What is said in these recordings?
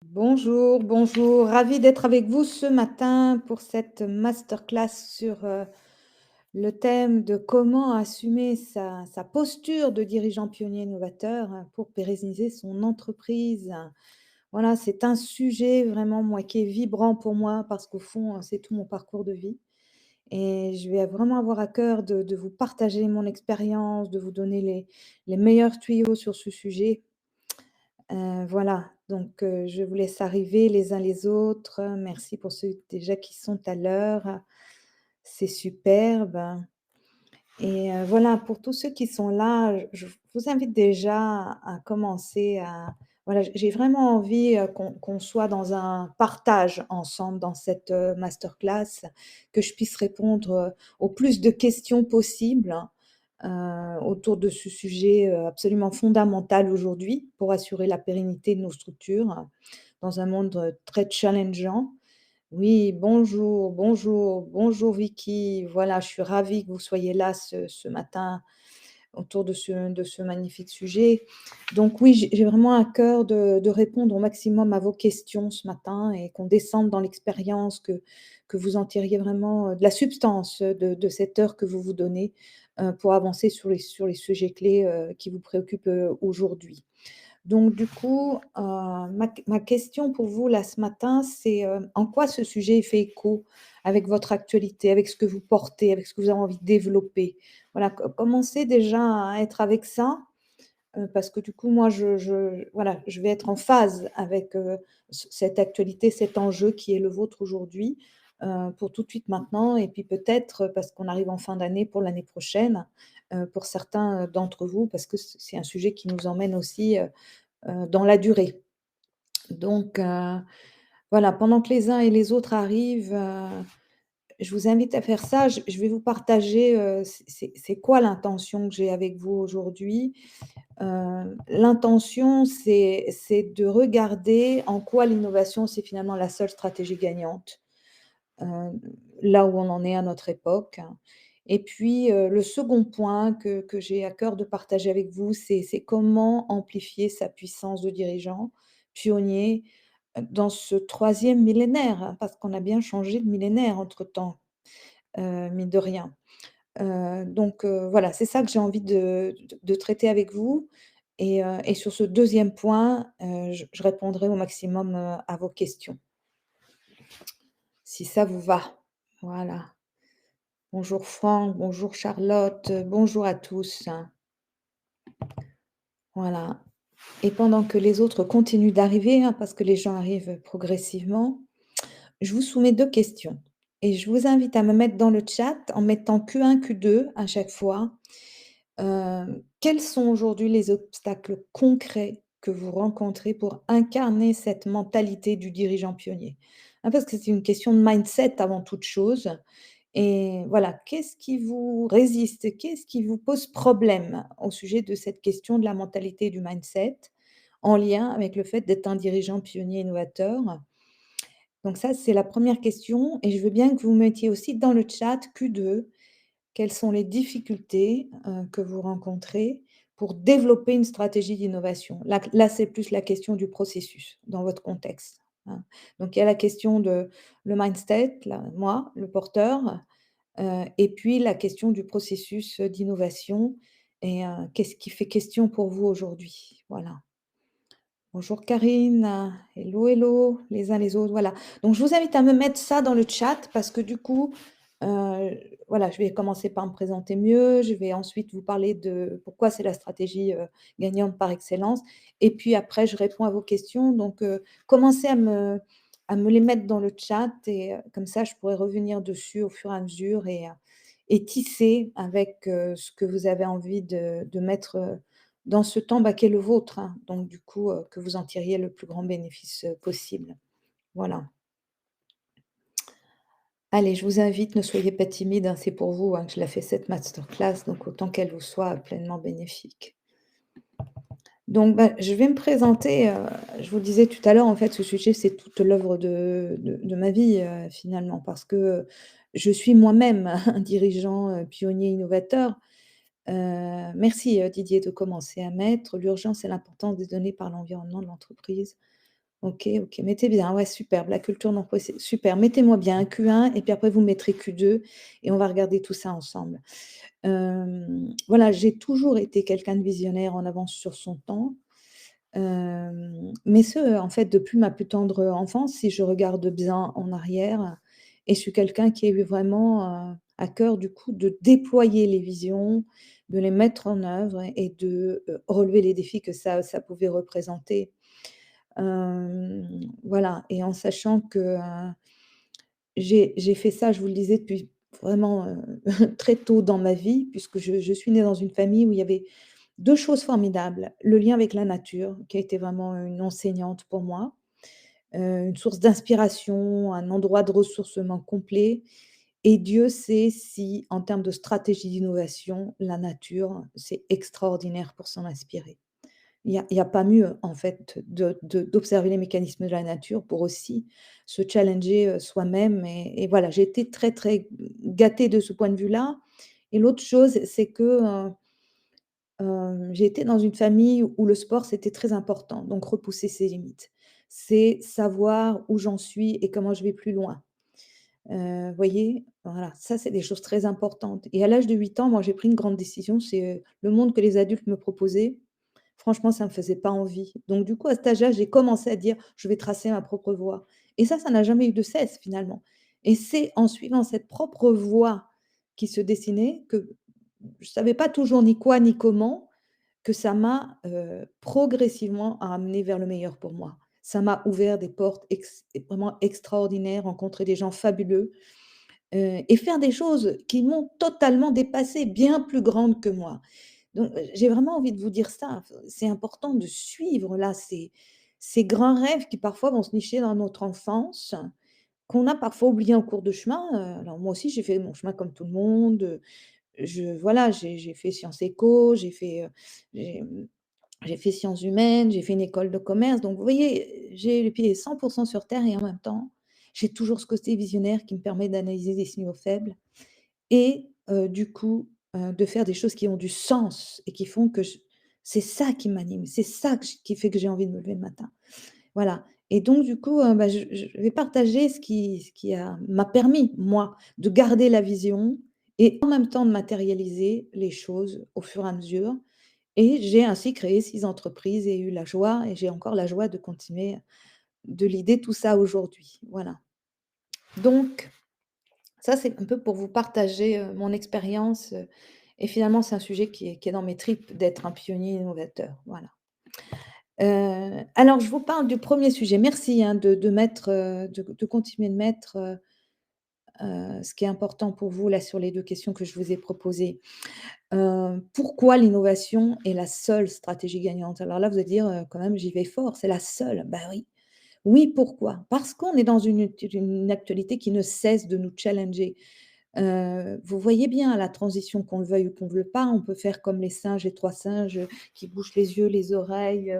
Bonjour, bonjour. Ravie d'être avec vous ce matin pour cette masterclass sur le thème de comment assumer sa posture de dirigeant pionnier novateur pour pérenniser son entreprise. Voilà, c'est un sujet vraiment, moi, qui est vibrant pour moi parce qu'au fond, c'est tout mon parcours de vie. Et je vais vraiment avoir à cœur de vous partager mon expérience, de vous donner les meilleurs tuyaux sur ce sujet. Voilà, donc je vous laisse arriver les uns les autres. Merci pour ceux déjà qui sont à l'heure. C'est superbe et voilà, pour tous ceux qui sont là, je vous invite déjà à commencer à voilà, j'ai vraiment envie, qu'on soit dans un partage ensemble dans cette, masterclass, que je puisse répondre, au plus de questions possibles, autour de ce sujet, absolument fondamental aujourd'hui pour assurer la pérennité de nos structures, dans un monde, très challengeant. Oui, bonjour, bonjour, bonjour Vicky. Voilà, je suis ravie que vous soyez là ce matin autour de ce magnifique sujet. Donc oui, j'ai vraiment à cœur de répondre au maximum à vos questions ce matin et qu'on descende dans l'expérience, que vous en tiriez vraiment, de la substance, de cette heure que vous vous donnez, pour avancer sur les sujets clés, qui vous préoccupent, aujourd'hui. Donc du coup, ma question pour vous là ce matin, c'est, en quoi ce sujet fait écho avec votre actualité, avec ce que vous portez, avec ce que vous avez envie de développer? Voilà, commencez déjà à être avec ça, parce que du coup moi voilà, je vais être en phase avec, cette actualité, cet enjeu qui est le vôtre aujourd'hui, pour tout de suite maintenant et puis peut-être, parce qu'on arrive en fin d'année pour l'année prochaine, pour certains, d'entre vous, parce que c'est un sujet qui nous emmène aussi, dans la durée. Donc voilà, pendant que les uns et les autres arrivent, je vous invite à faire ça. Je vais vous partager, c'est quoi l'intention que j'ai avec vous aujourd'hui. L'intention, c'est de regarder en quoi l'innovation, c'est finalement la seule stratégie gagnante, heu, là où on en est à notre époque. Et puis, le second point que j'ai à cœur de partager avec vous, c'est comment amplifier sa puissance de dirigeant pionnier, dans ce troisième millénaire, hein, parce qu'on a bien changé de millénaire entre-temps, mine de rien. Donc voilà, c'est ça que j'ai envie de traiter avec vous et sur ce deuxième point, je répondrai au maximum, à vos questions, si ça vous va. Voilà. Bonjour Franck, bonjour Charlotte, bonjour à tous. Voilà, et pendant que les autres continuent d'arriver, hein, parce que les gens arrivent progressivement, je vous soumets 2 questions et je vous invite à me mettre dans le chat en mettant Q1, Q2 à chaque fois. Quels sont aujourd'hui les obstacles concrets que vous rencontrez pour incarner cette mentalité du dirigeant pionnier? Hein, parce que c'est une question de mindset avant toute chose et voilà, qu'est-ce qui vous résiste? Qu'est-ce qui vous pose problème au sujet de cette question de la mentalité et du mindset, en lien avec le fait d'être un dirigeant pionnier innovateur? Donc ça, c'est la première question et je veux bien que vous mettiez aussi dans le chat Q2, quelles sont les difficultés, que vous rencontrez pour développer une stratégie d'innovation? Là, c'est plus la question du processus dans votre contexte, hein. Donc il y a la question de le mindset, là, moi, le porteur, et puis la question du processus, d'innovation et qu'est-ce qui fait question pour vous aujourd'hui? Voilà. Bonjour Karine, hello, hello, les uns les autres, voilà. Donc je vous invite à me mettre ça dans le chat parce que du coup, voilà, je vais commencer par me présenter mieux, je vais ensuite vous parler de pourquoi c'est la stratégie, gagnante par excellence et puis après je réponds à vos questions. Donc commencez à me les mettre dans le chat et comme ça je pourrai revenir dessus au fur et à mesure et tisser avec, ce que vous avez envie de mettre, dans ce temps, bah, qui est le vôtre, hein, donc du coup, que vous en tiriez le plus grand bénéfice, possible. Voilà. Allez, je vous invite, ne soyez pas timide, hein, c'est pour vous, hein, que je la fais cette masterclass, donc autant qu'elle vous soit pleinement bénéfique. Donc, bah, je vais me présenter, je vous le disais tout à l'heure, en fait, ce sujet, c'est toute l'œuvre de ma vie, finalement, parce que, je suis moi-même un dirigeant, pionnier innovateur. Merci, Didier, de commencer à mettre l'urgence et l'importance des données par l'environnement de l'entreprise. OK, OK, mettez bien, ouais, superbe, la culture non procé super. Mettez-moi bien un Q1 et puis après vous mettrez Q2 et on va regarder tout ça ensemble. Voilà, j'ai toujours été quelqu'un de visionnaire en avance sur son temps, mais ce, en fait, depuis ma plus tendre enfance, si je regarde bien en arrière et je suis quelqu'un qui a eu vraiment, à cœur, du coup, de déployer les visions, de les mettre en œuvre et de, relever les défis que ça pouvait représenter. Voilà et en sachant que, j'ai fait ça, je vous le disais, depuis vraiment, très tôt dans ma vie puisque je suis née dans une famille où il y avait 2 choses formidables. Le lien avec la nature qui a été vraiment une enseignante pour moi, une source d'inspiration, un endroit de ressourcement complet et Dieu sait si, en termes de stratégie d'innovation, la nature, c'est extraordinaire pour s'en inspirer. Il y a pas mieux, en fait, d'observer les mécanismes de la nature pour aussi se challenger, soi-même et voilà, j'ai été très, très gâtée de ce point de vue-là et l'autre chose, c'est que, j'ai été dans une famille où le sport, c'était très important, donc repousser ses limites. C'est savoir où j'en suis et comment je vais plus loin. Voyez? Voilà, ça, c'est des choses très importantes et à l'âge de 8 ans, moi, j'ai pris une grande décision, c'est, le monde que les adultes me proposaient. Franchement, ça me faisait pas envie. Donc du coup, à cet âge-là, j'ai commencé à dire: «Je vais tracer ma propre voie» et ça n'a jamais eu de cesse finalement et c'est en suivant cette propre voie qui se dessinait que je savais pas toujours ni quoi ni comment, que ça m'a, progressivement amené vers le meilleur pour moi. Ça m'a ouvert des portes vraiment extraordinaires, rencontrer des gens fabuleux, et faire des choses qui m'ont totalement dépassée, bien plus grandes que moi. Donc, j'ai vraiment envie de vous dire ça, c'est important de suivre là ces grands rêves qui parfois vont se nicher dans notre enfance, qu'on a parfois oubliés en cours de chemin, alors moi aussi j'ai fait mon chemin comme tout le monde, voilà, j'ai fait Sciences Éco, j'ai, j'ai fait sciences humaines, j'ai fait une école de commerce, donc vous voyez, j'ai les pieds 100 sur terre et en même temps, j'ai toujours ce côté visionnaire qui me permet d'analyser des signaux faibles et du coup, de faire des choses qui ont du sens et qui font que je c'est ça qui m'anime, c'est ça qui fait que j'ai envie de me lever le matin. Voilà et donc du coup, bah, je vais partager ce qui m'a permis, moi, de garder la vision et en même temps de matérialiser les choses au fur et à mesure et j'ai ainsi créé 6 entreprises et eu la joie et j'ai encore la joie de continuer de l'idée tout ça aujourd'hui. Voilà. Donc ça, c'est un peu pour vous partager, mon expérience, et finalement, c'est un sujet qui est dans mes tripes d'être un pionnier innovateur, voilà. Alors je vous parle du premier sujet. Merci, hein, de mettre, de continuer de mettre, ce qui est important pour vous là sur les 2 questions que je vous ai proposées. Pourquoi l'innovation est la seule stratégie gagnante? Alors là, vous allez dire, quand même, j'y vais fort, c'est la seule. Bah oui. Oui, pourquoi? Parce qu'on est dans une actualité qui ne cesse de nous challenger. Vous voyez bien la transition, qu'on le veuille ou qu'on ne le pas, on peut faire comme les singes, les 3 singes, qui bouchent les yeux, les oreilles,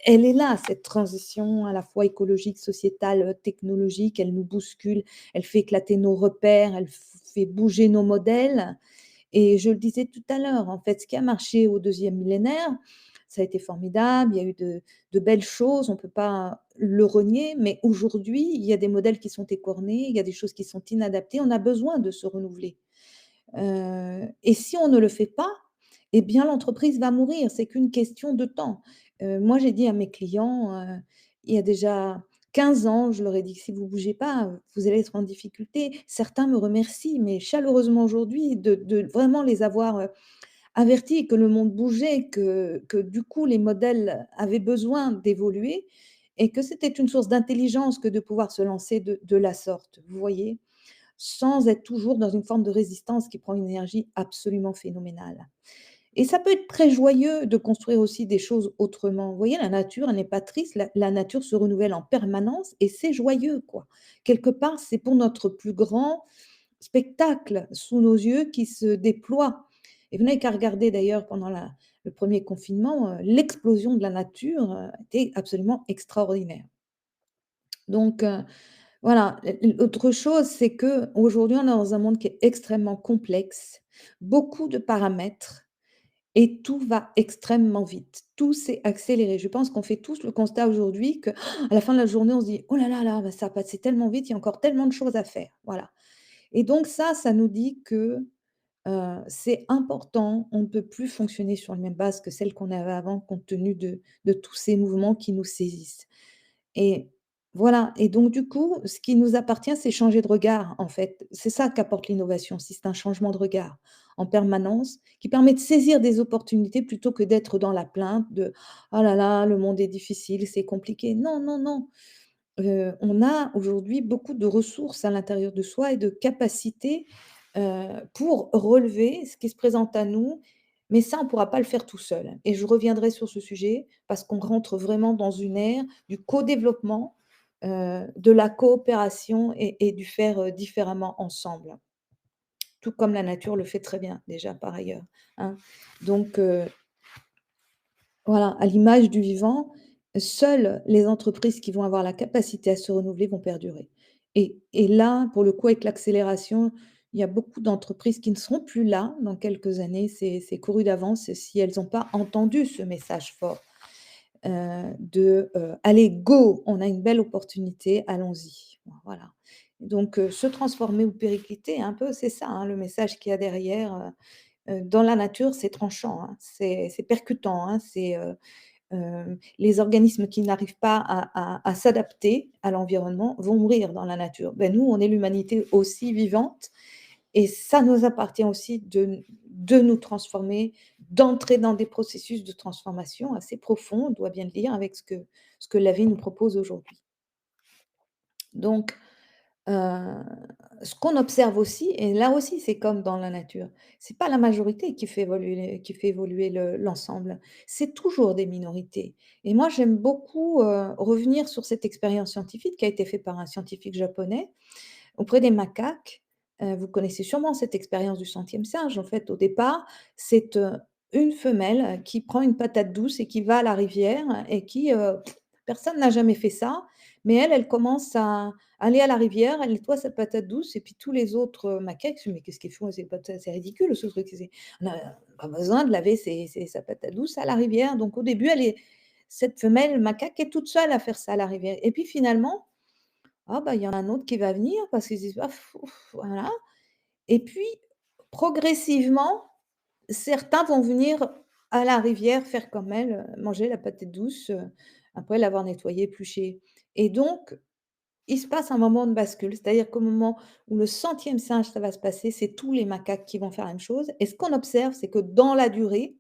elle est là cette transition à la fois écologique, sociétale, technologique, elle nous bouscule, elle fait éclater nos repères, elle fait bouger nos modèles et je le disais tout à l'heure, en fait, ce qui a marché au 2e millénaire, ça a été formidable, il y a eu de belles choses, on ne peut pas le renier, mais aujourd'hui, il y a des modèles qui sont écornés, il y a des choses qui sont inadaptées, on a besoin de se renouveler. Et si on ne le fait pas, eh bien l'entreprise va mourir, c'est qu'une question de temps. Moi, j'ai dit à mes clients, il y a déjà 15 ans, je leur ai dit: «Si vous ne bougez pas, vous allez être en difficulté». Certains me remercient, mais chaleureusement aujourd'hui de vraiment les avoir, avertis que le monde bougeait, que du coup les modèles avaient besoin d'évoluer et que c'était une source d'intelligence que de pouvoir se lancer de la sorte, vous voyez? Sans être toujours dans une forme de résistance qui prend une énergie absolument phénoménale. Et ça peut être très joyeux de construire aussi des choses autrement. Vous voyez, la nature, elle n'est pas triste, la nature se renouvelle en permanence et c'est joyeux, quoi. Quelque part, c'est pour notre plus grand spectacle sous nos yeux qui se déploie. Et vous n'avez qu'à regarder d'ailleurs pendant le premier confinement, l'explosion de la nature, était absolument extraordinaire. Donc, voilà, l'autre chose, c'est qu'aujourd'hui, on est dans un monde qui est extrêmement complexe, beaucoup de paramètres et tout va extrêmement vite. Tout s'est accéléré. Je pense qu'on fait tous le constat aujourd'hui que à la fin de la journée, on se dit: «Oh là là là, bah, ça a passé tellement vite, il y a encore tellement de choses à faire». Voilà, et donc ça nous dit que, c'est important, on ne peut plus fonctionner sur les mêmes bases que celles qu'on avait avant compte tenu de tous ces mouvements qui nous saisissent. Et voilà, et donc du coup, ce qui nous appartient, c'est changer de regard, en fait. C'est ça qu'apporte l'innovation, si c'est un changement de regard en permanence, qui permet de saisir des opportunités plutôt que d'être dans la plainte de: «Oh là là, le monde est difficile, c'est compliqué». Non, non, non, on a aujourd'hui beaucoup de ressources à l'intérieur de soi et de capacités, pour relever ce qui se présente à nous, mais ça, on ne pourra pas le faire tout seul, et je reviendrai sur ce sujet parce qu'on rentre vraiment dans une ère du co-développement, de la coopération et du faire, différemment ensemble, tout comme la nature le fait très bien déjà par ailleurs, hein. Donc voilà, à l'image du vivant, seules les entreprises qui vont avoir la capacité à se renouveler vont perdurer. Et là, pour le coup, avec l'accélération, il y a beaucoup d'entreprises qui ne seront plus là dans quelques années. C'est couru d'avance si elles n'ont pas entendu ce message fort, «Allez, go, on a une belle opportunité, allons-y». Voilà. Donc se transformer ou péricliter un peu, c'est ça, hein, le message qu'il y a derrière. Dans la nature, c'est tranchant, hein, c'est percutant, hein, les organismes qui n'arrivent pas à s'adapter à l'environnement vont mourir dans la nature. Ben, nous, on est l'humanité aussi vivante, et ça nous appartient aussi de nous transformer, d'entrer dans des processus de transformation assez profonds, on doit bien le dire, avec ce que la vie nous propose aujourd'hui. Donc Heu, ce qu'on observe aussi, et là aussi c'est comme dans la nature, c'est pas la majorité qui fait évoluer l'ensemble, c'est toujours des minorités, et moi j'aime beaucoup, revenir sur cette expérience scientifique qui a été faite par un scientifique japonais auprès des macaques. Vous connaissez sûrement cette expérience du centième singe. En fait, au départ, c'est, une femelle qui prend une patate douce et qui va à la rivière et qui, personne n'a jamais fait ça, mais elle, elle commence à aller à la rivière, elle nettoie sa patate douce, et puis tous les autres, macaques se disent: «Mais qu'est-ce qu'ils font? C'est ridicule ce truc, on n'a pas besoin de laver sa patate douce à la rivière». Donc au début, cette femelle macaque est toute seule à faire ça à la rivière, et puis finalement, ah bah, il y en a un autre qui va venir parce qu'ils se disent: «Ah voilà», et puis progressivement, certains vont venir à la rivière faire comme elle, manger la patate douce, après l'avoir nettoyée, épluchée, et donc il se passe un moment de bascule. C'est-à-dire qu'au moment où le centième singe, ça va se passer, c'est tous les macaques qui vont faire la même chose, et ce qu'on observe, c'est que dans la durée,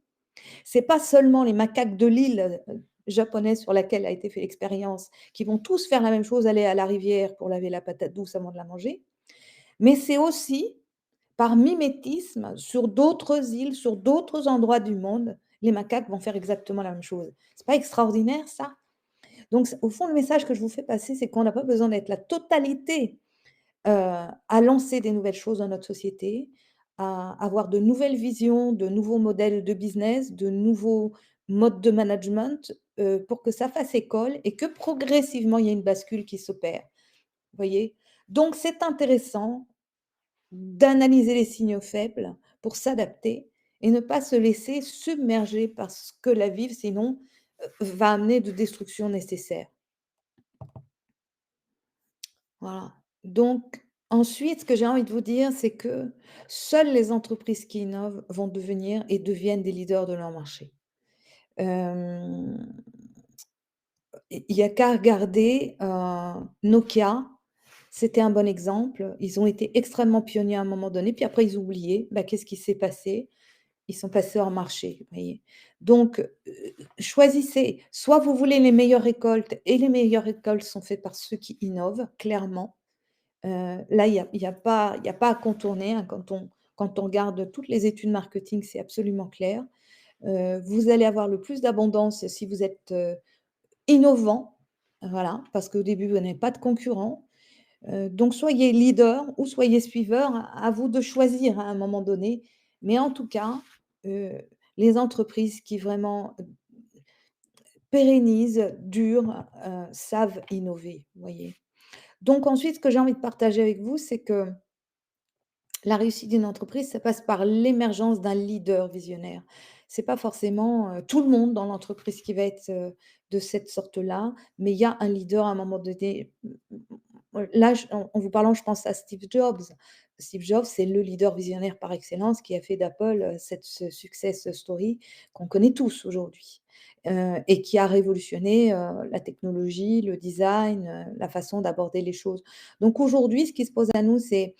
c'est pas seulement les macaques de l'île, japonaise sur laquelle a été fait l'expérience, qui vont tous faire la même chose, aller à la rivière pour laver la patate douce avant de la manger, mais c'est aussi par mimétisme sur d'autres îles, sur d'autres endroits du monde, les macaques vont faire exactement la même chose. C'est pas extraordinaire ça? Donc c au fond, le message que je vous fais passer, c'est qu'on n'a pas besoin d'être la totalité, à lancer des nouvelles choses dans notre société, à avoir de nouvelles visions, de nouveaux modèles de business, de nouveaux modes de management, pour que ça fasse école et que progressivement, il y ait une bascule qui s'opère. Vous voyez? Donc c'est intéressant d'analyser les signaux faibles pour s'adapter et ne pas se laisser submerger par ce que la vie, sinon, va amener de destruction nécessaire. Voilà. Donc ensuite, ce que j'ai envie de vous dire, c'est que seules les entreprises qui innovent vont devenir et deviennent des leaders de leur marché. Hem, il y a qu'à regarder, Nokia, c'était un bon exemple. Ils ont été extrêmement pionniers à un moment donné, puis après ils ont oublié. Bah, qu'est-ce qui s'est passé? Ils sont passés hors marché, vous voyez? Donc, choisissez, soit vous voulez les meilleures récoltes, et les meilleures récoltes sont faites par ceux qui innovent, clairement. Là, il y a pas à contourner, hein, quand on regarde toutes les études marketing, c'est absolument clair. Vous allez avoir le plus d'abondance si vous êtes, innovant, voilà, parce qu'au début, vous n'avez pas de concurrents. Donc soyez leader ou soyez suiveur, à vous de choisir à un moment donné. Mais en tout cas, heu, les entreprises qui vraiment, pérennisent, durent, savent innover, vous voyez? Donc ensuite, ce que j'ai envie de partager avec vous, c'est que la réussite d'une entreprise, ça passe par l'émergence d'un leader visionnaire. C'est pas forcément, tout le monde dans l'entreprise qui va être, de cette sorte-là, mais il y a un leader à un moment donné. Là, en vous parlant, je pense à Steve Jobs. Steve Jobs, c'est le leader visionnaire par excellence qui a fait d'Apple, cette ce success story qu'on connaît tous aujourd'hui, et qui a révolutionné, la technologie, le design, la façon d'aborder les choses. Donc aujourd'hui, ce qui se pose à nous, c'est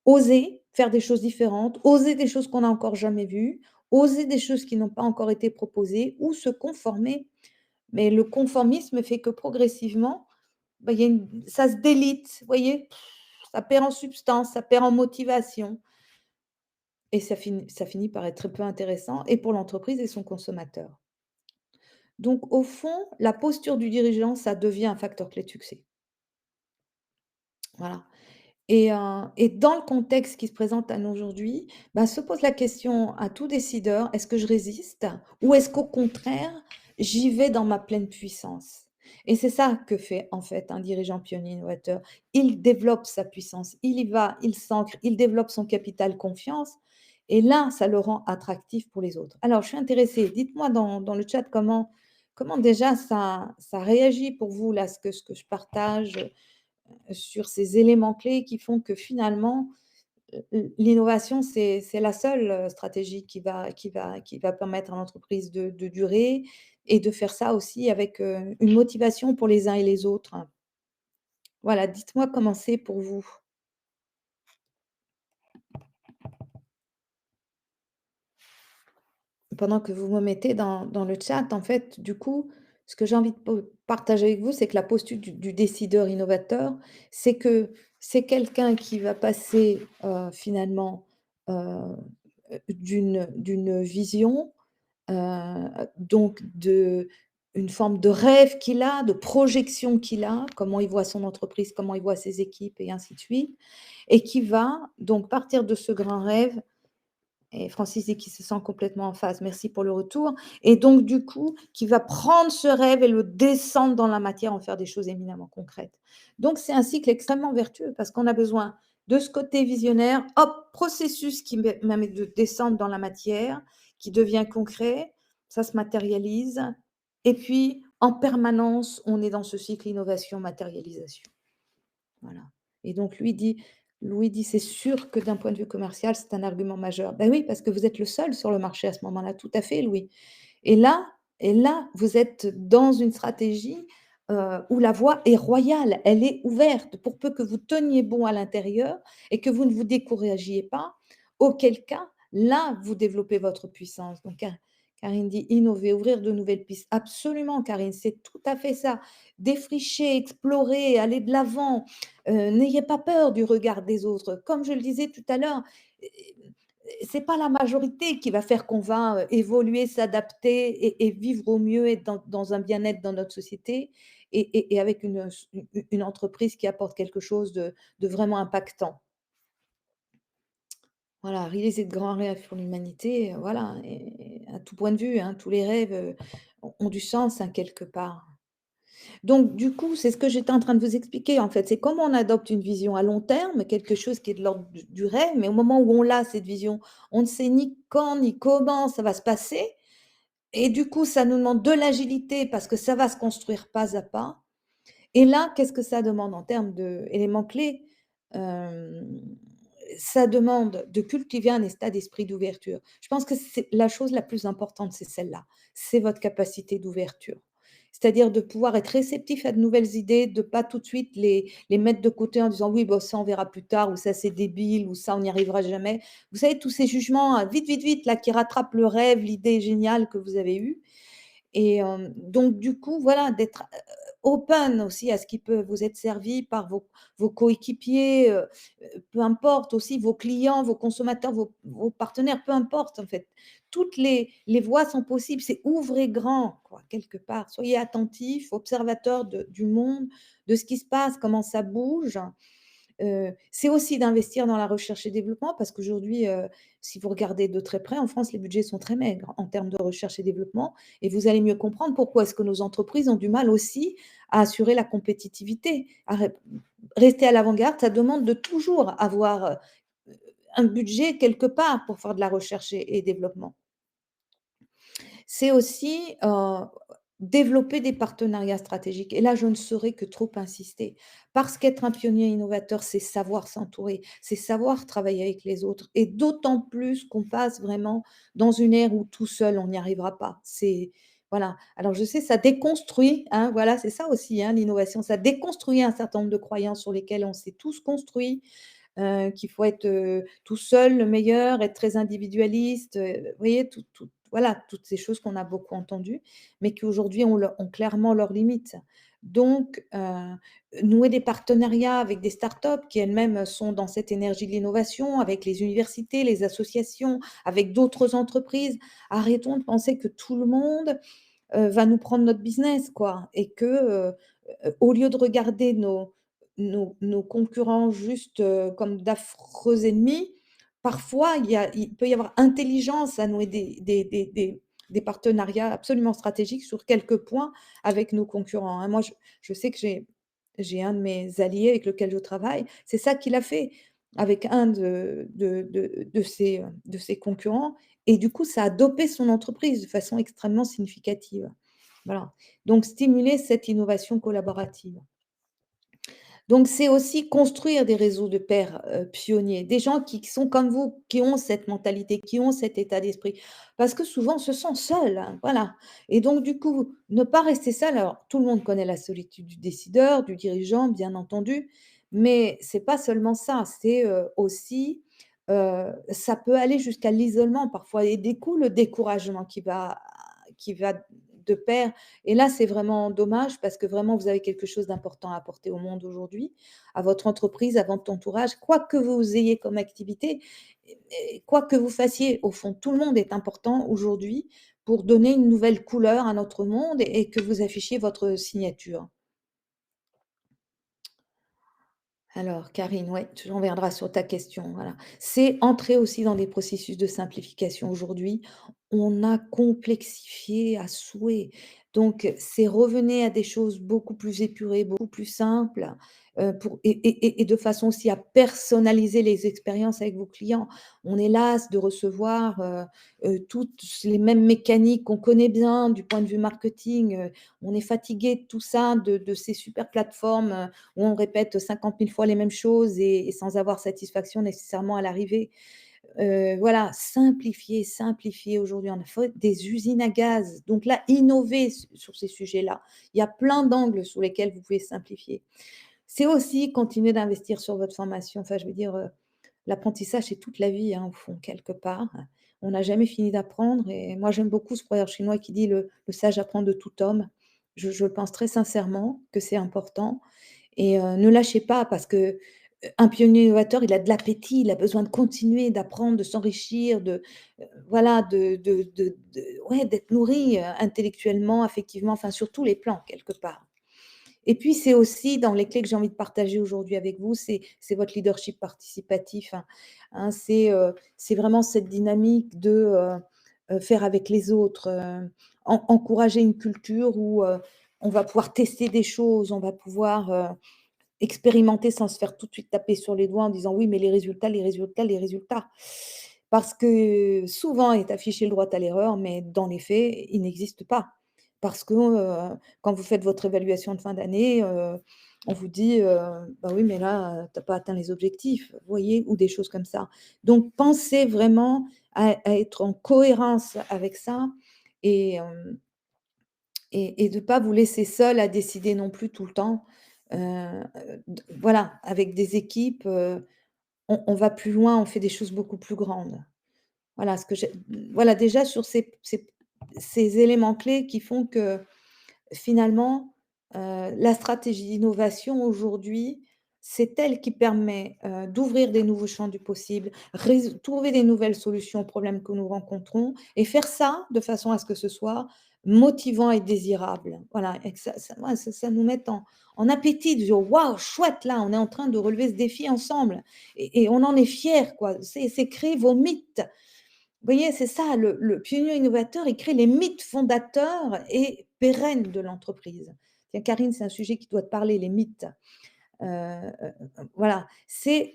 oser faire des choses différentes, oser des choses qu'on n'a encore jamais vues, oser des choses qui n'ont pas encore été proposées ou se conformer. Mais le conformisme fait que progressivement, bah, il y a une ça se délite, vous voyez? Ça perd en substance, ça perd en motivation et ça finit par être très peu intéressant et pour l'entreprise et son consommateur. Donc au fond, la posture du dirigeant, ça devient un facteur clé de succès. Voilà. Et dans le contexte qui se présente à nous aujourd'hui, bah, se pose la question à tout décideur: «Est-ce que je résiste ou est-ce qu'au contraire, j'y vais dans ma pleine puissance?» Et c'est ça que fait, en fait, un dirigeant pionnier innovateur. Il développe sa puissance, il y va, il s'ancre, il développe son capital confiance et là, ça le rend attractif pour les autres. Alors je suis intéressée, dites-moi dans le chat comment déjà ça réagit pour vous là, ce que je partage, sur ces éléments clés qui font que finalement, l'innovation, c'est la seule, stratégie qui va permettre à l'entreprise de durer et de faire ça aussi avec, une motivation pour les uns et les autres. Voilà, dites-moi comment c'est pour vous? Pendant que vous me mettez dans le chat, en fait, du coup, ce que j'ai envie de partager avec vous, c'est que la posture du décideur innovateur, c'est que c'est quelqu'un qui va passer, finalement, d'une vision, donc une forme de rêve qu'il a, de projection qu'il a, comment il voit son entreprise, comment il voit ses équipes et ainsi de suite et qui va donc partir de ce grand rêve et Francis dit qu'il se sent complètement en phase. Merci pour le retour. Et donc, du coup, qui va prendre ce rêve et le descendre dans la matière, en faire des choses éminemment concrètes. Donc, c'est un cycle extrêmement vertueux parce qu'on a besoin de ce côté visionnaire, hop, processus qui me permet de descendre dans la matière, qui devient concret, ça se matérialise. Et puis, en permanence, on est dans ce cycle innovation-matérialisation. Voilà. Et donc Louis dit: «C'est sûr que d'un point de vue commercial, c'est un argument majeur». Ben oui, parce que vous êtes le seul sur le marché à ce moment-là, tout à fait Louis. Et là vous êtes dans une stratégie, où la voie est royale, elle est ouverte. Pour peu que vous teniez bon à l'intérieur et que vous ne vous découragiez pas, auquel cas, là, vous développez votre puissance. Donc Karine dit: «Innover, ouvrir de nouvelles pistes». Absolument Karine, c'est tout à fait ça. Défricher, explorer, aller de l'avant, n'ayez pas peur du regard des autres. Comme je le disais tout à l'heure, c'est pas la majorité qui va faire qu'on va, évoluer, s'adapter et vivre au mieux, être dans un bien-être dans notre société et avec une entreprise qui apporte quelque chose de vraiment impactant. Voilà, réaliser de grands rêves pour l'humanité, voilà et à tout point de vue, hein, tous les rêves, ont du sens, hein, quelque part. Donc du coup, c'est ce que j'étais en train de vous expliquer, en fait. C'est comment on adopte une vision à long terme, quelque chose qui est de l'ordre du rêve, mais au moment où on l'a, cette vision, on ne sait ni quand ni comment ça va se passer et du coup, ça nous demande de l'agilité parce que ça va se construire pas à pas et là, qu'est-ce que ça demande en termes d'éléments clés? Hem, Ça demande de cultiver un état d'esprit d'ouverture. Je pense que c'est la chose la plus importante, c'est celle-là, c'est votre capacité d'ouverture. C'est-à-dire de pouvoir être réceptif à de nouvelles idées, de pas tout de suite les mettre de côté en disant: «Oui, bah, ça on verra plus tard» ou «Ça c'est débile» ou «Ça on n'y arrivera jamais». Vous savez tous ces jugements, vite, vite, vite là qui rattrapent le rêve, l'idée géniale que vous avez eue et donc du coup, voilà, d'être, open aussi à ce qui peut vous être servi par vos coéquipiers, peu importe aussi vos clients, vos consommateurs, vos partenaires, peu importe en fait. Toutes les voies sont possibles, c'est ouvrez grand quoi, quelque part. Soyez attentifs, observateurs du monde, de ce qui se passe, comment ça bouge. C'est aussi d'investir dans la recherche et développement parce qu'aujourd'hui, si vous regardez de très près, en France, les budgets sont très maigres en termes de recherche et développement et vous allez mieux comprendre pourquoi est-ce que nos entreprises ont du mal aussi à assurer la compétitivité, à rester à l'avant-garde. Ça demande de toujours avoir, un budget quelque part pour faire de la recherche et développement. C'est aussi, développer des partenariats stratégiques et là, je ne saurais que trop insister. Parce qu'être un pionnier innovateur, c'est savoir s'entourer, c'est savoir travailler avec les autres et d'autant plus qu'on passe vraiment dans une ère où tout seul, on n'y arrivera pas. C'est voilà. Alors je sais, ça déconstruit, hein, voilà, c'est ça aussi, hein, l'innovation. Ça déconstruit un certain nombre de croyances sur lesquelles on s'est tous construits, qu'il faut être, tout seul le meilleur, être très individualiste, vous voyez? Voilà, toutes ces choses qu'on a beaucoup entendues, mais qui aujourd'hui ont clairement leurs limites. Donc, nouer des partenariats avec des startups qui elles-mêmes sont dans cette énergie de l'innovation, avec les universités, les associations, avec d'autres entreprises. Arrêtons de penser que tout le monde, va nous prendre notre business quoi et que, au lieu de regarder nos concurrents juste, comme d'affreux ennemis, parfois il peut y avoir intelligence à nouer des partenariats absolument stratégiques sur quelques points avec nos concurrents, hein. Moi je sais que j'ai un de mes alliés avec lequel je travaille, c'est ça qu'il a fait avec un de ses concurrents et du coup ça a dopé son entreprise de façon extrêmement significative. Voilà, donc stimuler cette innovation collaborative. Donc c'est aussi construire des réseaux de pairs, pionniers, des gens qui sont comme vous, qui ont cette mentalité, qui ont cet état d'esprit. Parce que souvent on se sent seul, hein, voilà et donc du coup, ne pas rester seul alors tout le monde connaît la solitude du décideur, du dirigeant, bien entendu, mais c'est pas seulement ça, c'est, aussi, ça peut aller jusqu'à l'isolement parfois et du coup le découragement qui va de pair et là, c'est vraiment dommage parce que vraiment vous avez quelque chose d'important à apporter au monde aujourd'hui, à votre entreprise, à votre entourage, quoi que vous ayez comme activité et quoi que vous fassiez. Au fond, tout le monde est important aujourd'hui pour donner une nouvelle couleur à notre monde et que vous affichiez votre signature. Alors Karine, ouais, tu on reviendra sur ta question, voilà. C'est entrer aussi dans des processus de simplification. Aujourd'hui, on a complexifié à souhait. Donc c'est revenez à des choses beaucoup plus épurées, beaucoup plus simples, pour et de façon aussi à personnaliser les expériences avec vos clients. On est las de recevoir, toutes les mêmes mécaniques qu'on connaît bien du point de vue marketing, on est fatigué de tout ça, de ces super plateformes, où on répète 50 000 fois les mêmes choses et sans avoir satisfaction nécessairement à l'arrivée. Voilà, simplifier, simplifier. Aujourd'hui, on a fait des usines à gaz, donc là, innover sur ces sujets-là. Il y a plein d'angles sur lesquels vous pouvez simplifier. C'est aussi continuer d'investir sur votre formation. Enfin, je veux dire, l'apprentissage, c'est toute la vie, hein, au fond, quelque part. On n'a jamais fini d'apprendre et moi, j'aime beaucoup ce proverbe chinois qui dit: «Le sage apprend de tout homme». Je pense très sincèrement que c'est important et ne lâchez pas parce que, un pionnier innovateur, il a de l'appétit, il a besoin de continuer, d'apprendre, de s'enrichir, voilà, ouais, d'être nourri, intellectuellement, affectivement, enfin sur tous les plans quelque part. Et puis c'est aussi dans les clés que j'ai envie de partager aujourd'hui avec vous, c'est votre leadership participatif, hein. C'est vraiment cette dynamique de, faire avec les autres, encourager une culture où, on va pouvoir tester des choses, on va pouvoir, expérimenter sans se faire tout de suite taper sur les doigts en disant: «Oui, mais les résultats, les résultats, les résultats». Parce que souvent est affiché le droit à l'erreur, mais dans les faits, il n'existe pas. Parce que, quand vous faites votre évaluation de fin d'année, on vous dit, «Bah, oui, mais là, tu as pas atteint les objectifs», vous voyez? Ou des choses comme ça. Donc pensez vraiment à être en cohérence avec ça et et de pas vous laisser seul à décider non plus tout le temps. D voilà, avec des équipes, on va plus loin, on fait des choses beaucoup plus grandes. Voilà ce que j'ai voilà déjà sur ces éléments clés qui font que finalement, la stratégie d'innovation aujourd'hui, c'est elle qui permet, d'ouvrir des nouveaux champs du possible, trouver des nouvelles solutions aux problèmes que nous rencontrons et faire ça de façon à ce que ce soit motivant et désirable. Voilà et que ça nous mette en appétit de dire: «Waouh, chouette, là, on est en train de relever ce défi ensemble» et on en est fiers, quoi. C'est créer vos mythes. Vous voyez, c'est ça, le pionnier innovateur, il crée les mythes fondateurs et pérennes de l'entreprise. Tiens, Karine, c'est un sujet qui doit te parler, les mythes. Voilà,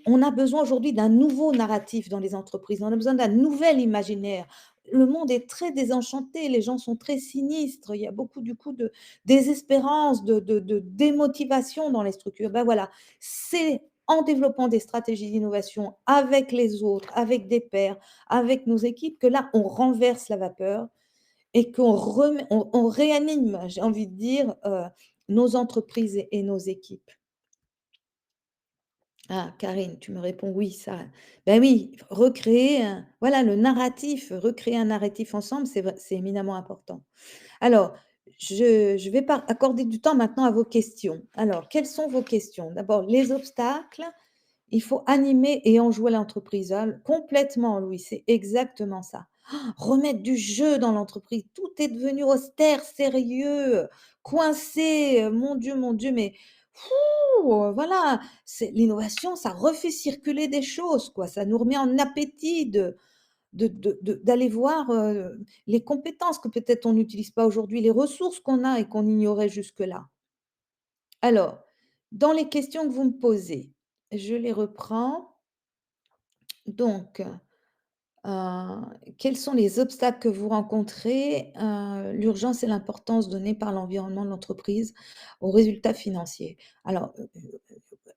on a besoin aujourd'hui d'un nouveau narratif dans les entreprises, on a besoin d'un nouvel imaginaire. le monde est très désenchanté, les gens sont très sinistres, il y a beaucoup du coup de désespérance, de démotivation dans les structures. Ben voilà, c'est en développant des stratégies d'innovation avec les autres, avec des pairs, avec nos équipes, que là, on renverse la vapeur et qu'on remet on réanime, j'ai envie de dire, nos entreprises et nos équipes. Ah, Karine, tu me réponds: «Oui», ça ben oui, recréer un voilà le narratif, recréer un narratif ensemble, c'est éminemment important. Alors, je vais pas accorder du temps maintenant à vos questions. Alors, quelles sont vos questions? D'abord, les obstacles, il faut animer et enjouer l'entreprise, hein, complètement Louis, c'est exactement ça. Remettre du jeu dans l'entreprise, tout est devenu austère, sérieux, coincé, mon Dieu, mais voilà, c'est l'innovation, ça refait circuler des choses, quoi. Ça nous remet en appétit d'aller voir, les compétences que peut-être on n'utilise pas aujourd'hui, les ressources qu'on a et qu'on ignorait jusque-là. Alors, dans les questions que vous me posez, je les reprends. Donc, quels sont les obstacles que vous rencontrez? L'urgence et l'importance donnée par l'environnement de l'entreprise aux résultats financiers. Alors,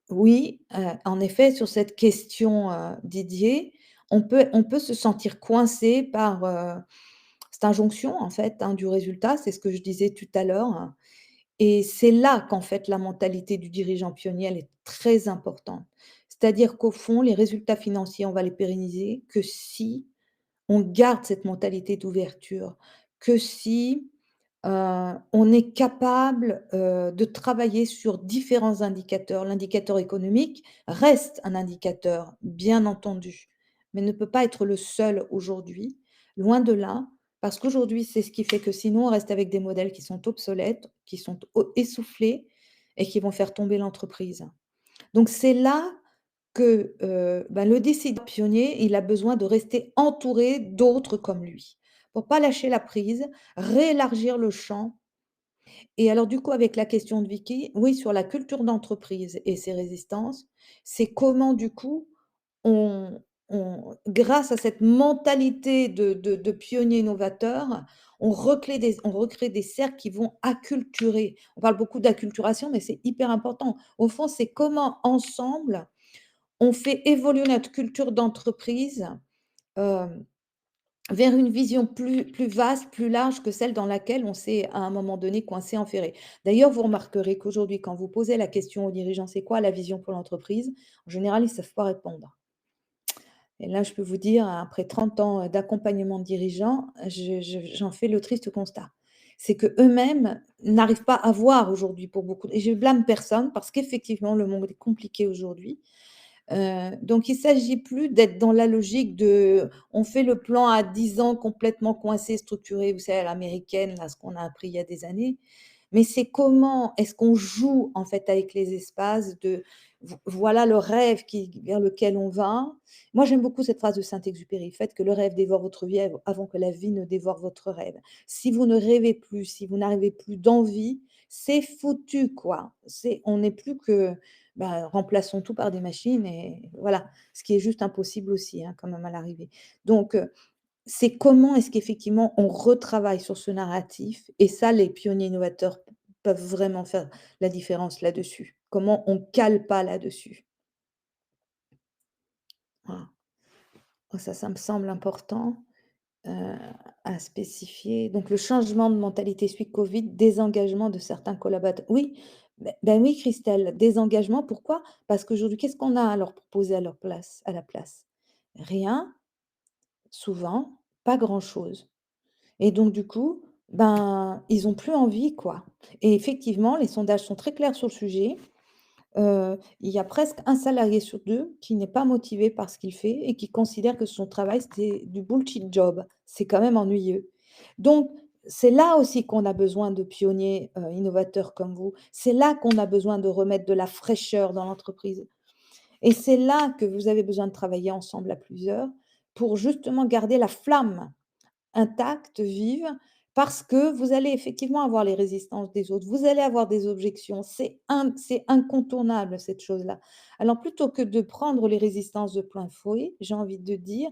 oui, en effet, sur cette question, Didier, on peut se sentir coincé par, cette injonction, en fait, hein, du résultat. C'est ce que je disais tout à l'heure, hein, et c'est là qu'en fait, la mentalité du dirigeant pionnier, elle est très importante. C'est-à-dire qu'au fond, les résultats financiers, on va les pérenniser que si on garde cette mentalité d'ouverture, que si, on est capable, de travailler sur différents indicateurs. L'indicateur économique reste un indicateur, bien entendu, mais ne peut pas être le seul aujourd'hui, loin de là, parce qu'aujourd'hui, c'est ce qui fait que sinon on reste avec des modèles qui sont obsolètes, qui sont essoufflés et qui vont faire tomber l'entreprise. Donc c'est là que, bah, le décideur pionnier, il a besoin de rester entouré d'autres comme lui, pour pas lâcher la prise, réélargir le champ. Et alors du coup, avec la question de Vicky, oui, sur la culture d'entreprise et ses résistances, c'est comment du coup on grâce à cette mentalité de pionnier novateur, on recrée des cercles qui vont acculturer. On parle beaucoup d'acculturation, mais c'est hyper important. Au fond, c'est comment ensemble on fait évoluer notre culture d'entreprise, hem, vers une vision plus vaste, plus large que celle dans laquelle on s'est, à un moment donné, coincé, enferré. D'ailleurs, vous remarquerez qu'aujourd'hui, quand vous posez la question aux dirigeants: «C'est quoi la vision pour l'entreprise?» en général, ils ne savent pas répondre. Et là, je peux vous dire, après 30 ans, d'accompagnement de dirigeants, j'en fais le triste constat. C'est qu'eux-mêmes n'arrivent pas à voir aujourd'hui pour beaucoup et je blâme personne parce qu'effectivement, le monde est compliqué aujourd'hui. Donc il s'agit plus d'être dans la logique de on fait le plan à 10 ans complètement coincé, structuré, vous savez, à l'américaine, là, ce qu'on a appris il y a des années. Mais c'est comment est-ce qu'on joue en fait avec les espaces de voilà le rêve vers lequel on va. Moi, j'aime beaucoup cette phrase de Saint-Exupéry: «Faites que le rêve dévore votre vie avant que la vie ne dévore votre rêve». Si vous ne rêvez plus, si vous n'arrivez plus d'envie, c'est foutu quoi. C'est on n'est plus que bah, remplaçons tout par des machines et voilà. Ce qui est juste impossible aussi, hein, quand même à l'arrivée. Donc, c'est comment est-ce qu'effectivement on retravaille sur ce narratif et ça, les pionniers innovateurs peuvent vraiment faire la différence là-dessus. Comment on cale pas là-dessus. Voilà. Ça me semble important, heu, à spécifier. Donc le changement de mentalité suite Covid, désengagement de certains collaborateurs. Oui, oui Christelle, désengagement, pourquoi? Parce qu'aujourd'hui, qu'est-ce qu'on a à leur proposer à la place? Rien, souvent, pas grand-chose. Et donc du coup, ben, ils ont plus envie, quoi. Et effectivement, les sondages sont très clairs sur le sujet. Il y a presque un salarié sur 2 qui n'est pas motivé par ce qu'il fait et qui considère que son travail, c'est du bullshit job. C'est quand même ennuyeux. Donc c'est là aussi qu'on a besoin de pionniers, innovateurs comme vous. C'est là qu'on a besoin de remettre de la fraîcheur dans l'entreprise et c'est là que vous avez besoin de travailler ensemble à plusieurs pour justement garder la flamme intacte, vive, parce que vous allez effectivement avoir les résistances des autres, vous allez avoir des objections, c'est incontournable cette chose-là. Alors plutôt que de prendre les résistances de plein fouet, j'ai envie de dire,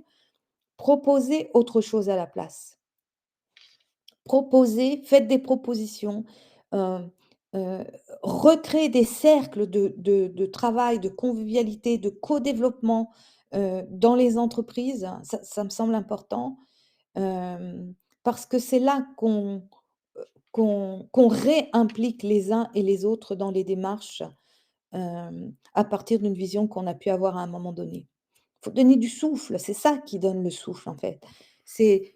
Proposez autre chose à la place. Proposez, faites des propositions, heu heu, recréez des cercles de travail, de convivialité, de co-développement, dans les entreprises. Ça me semble important, parce que c'est là qu'on réimplique les uns et les autres dans les démarches, à partir d'une vision qu'on a pu avoir à un moment donné. Faut donner du souffle, c'est ça qui donne le souffle, en fait. C'est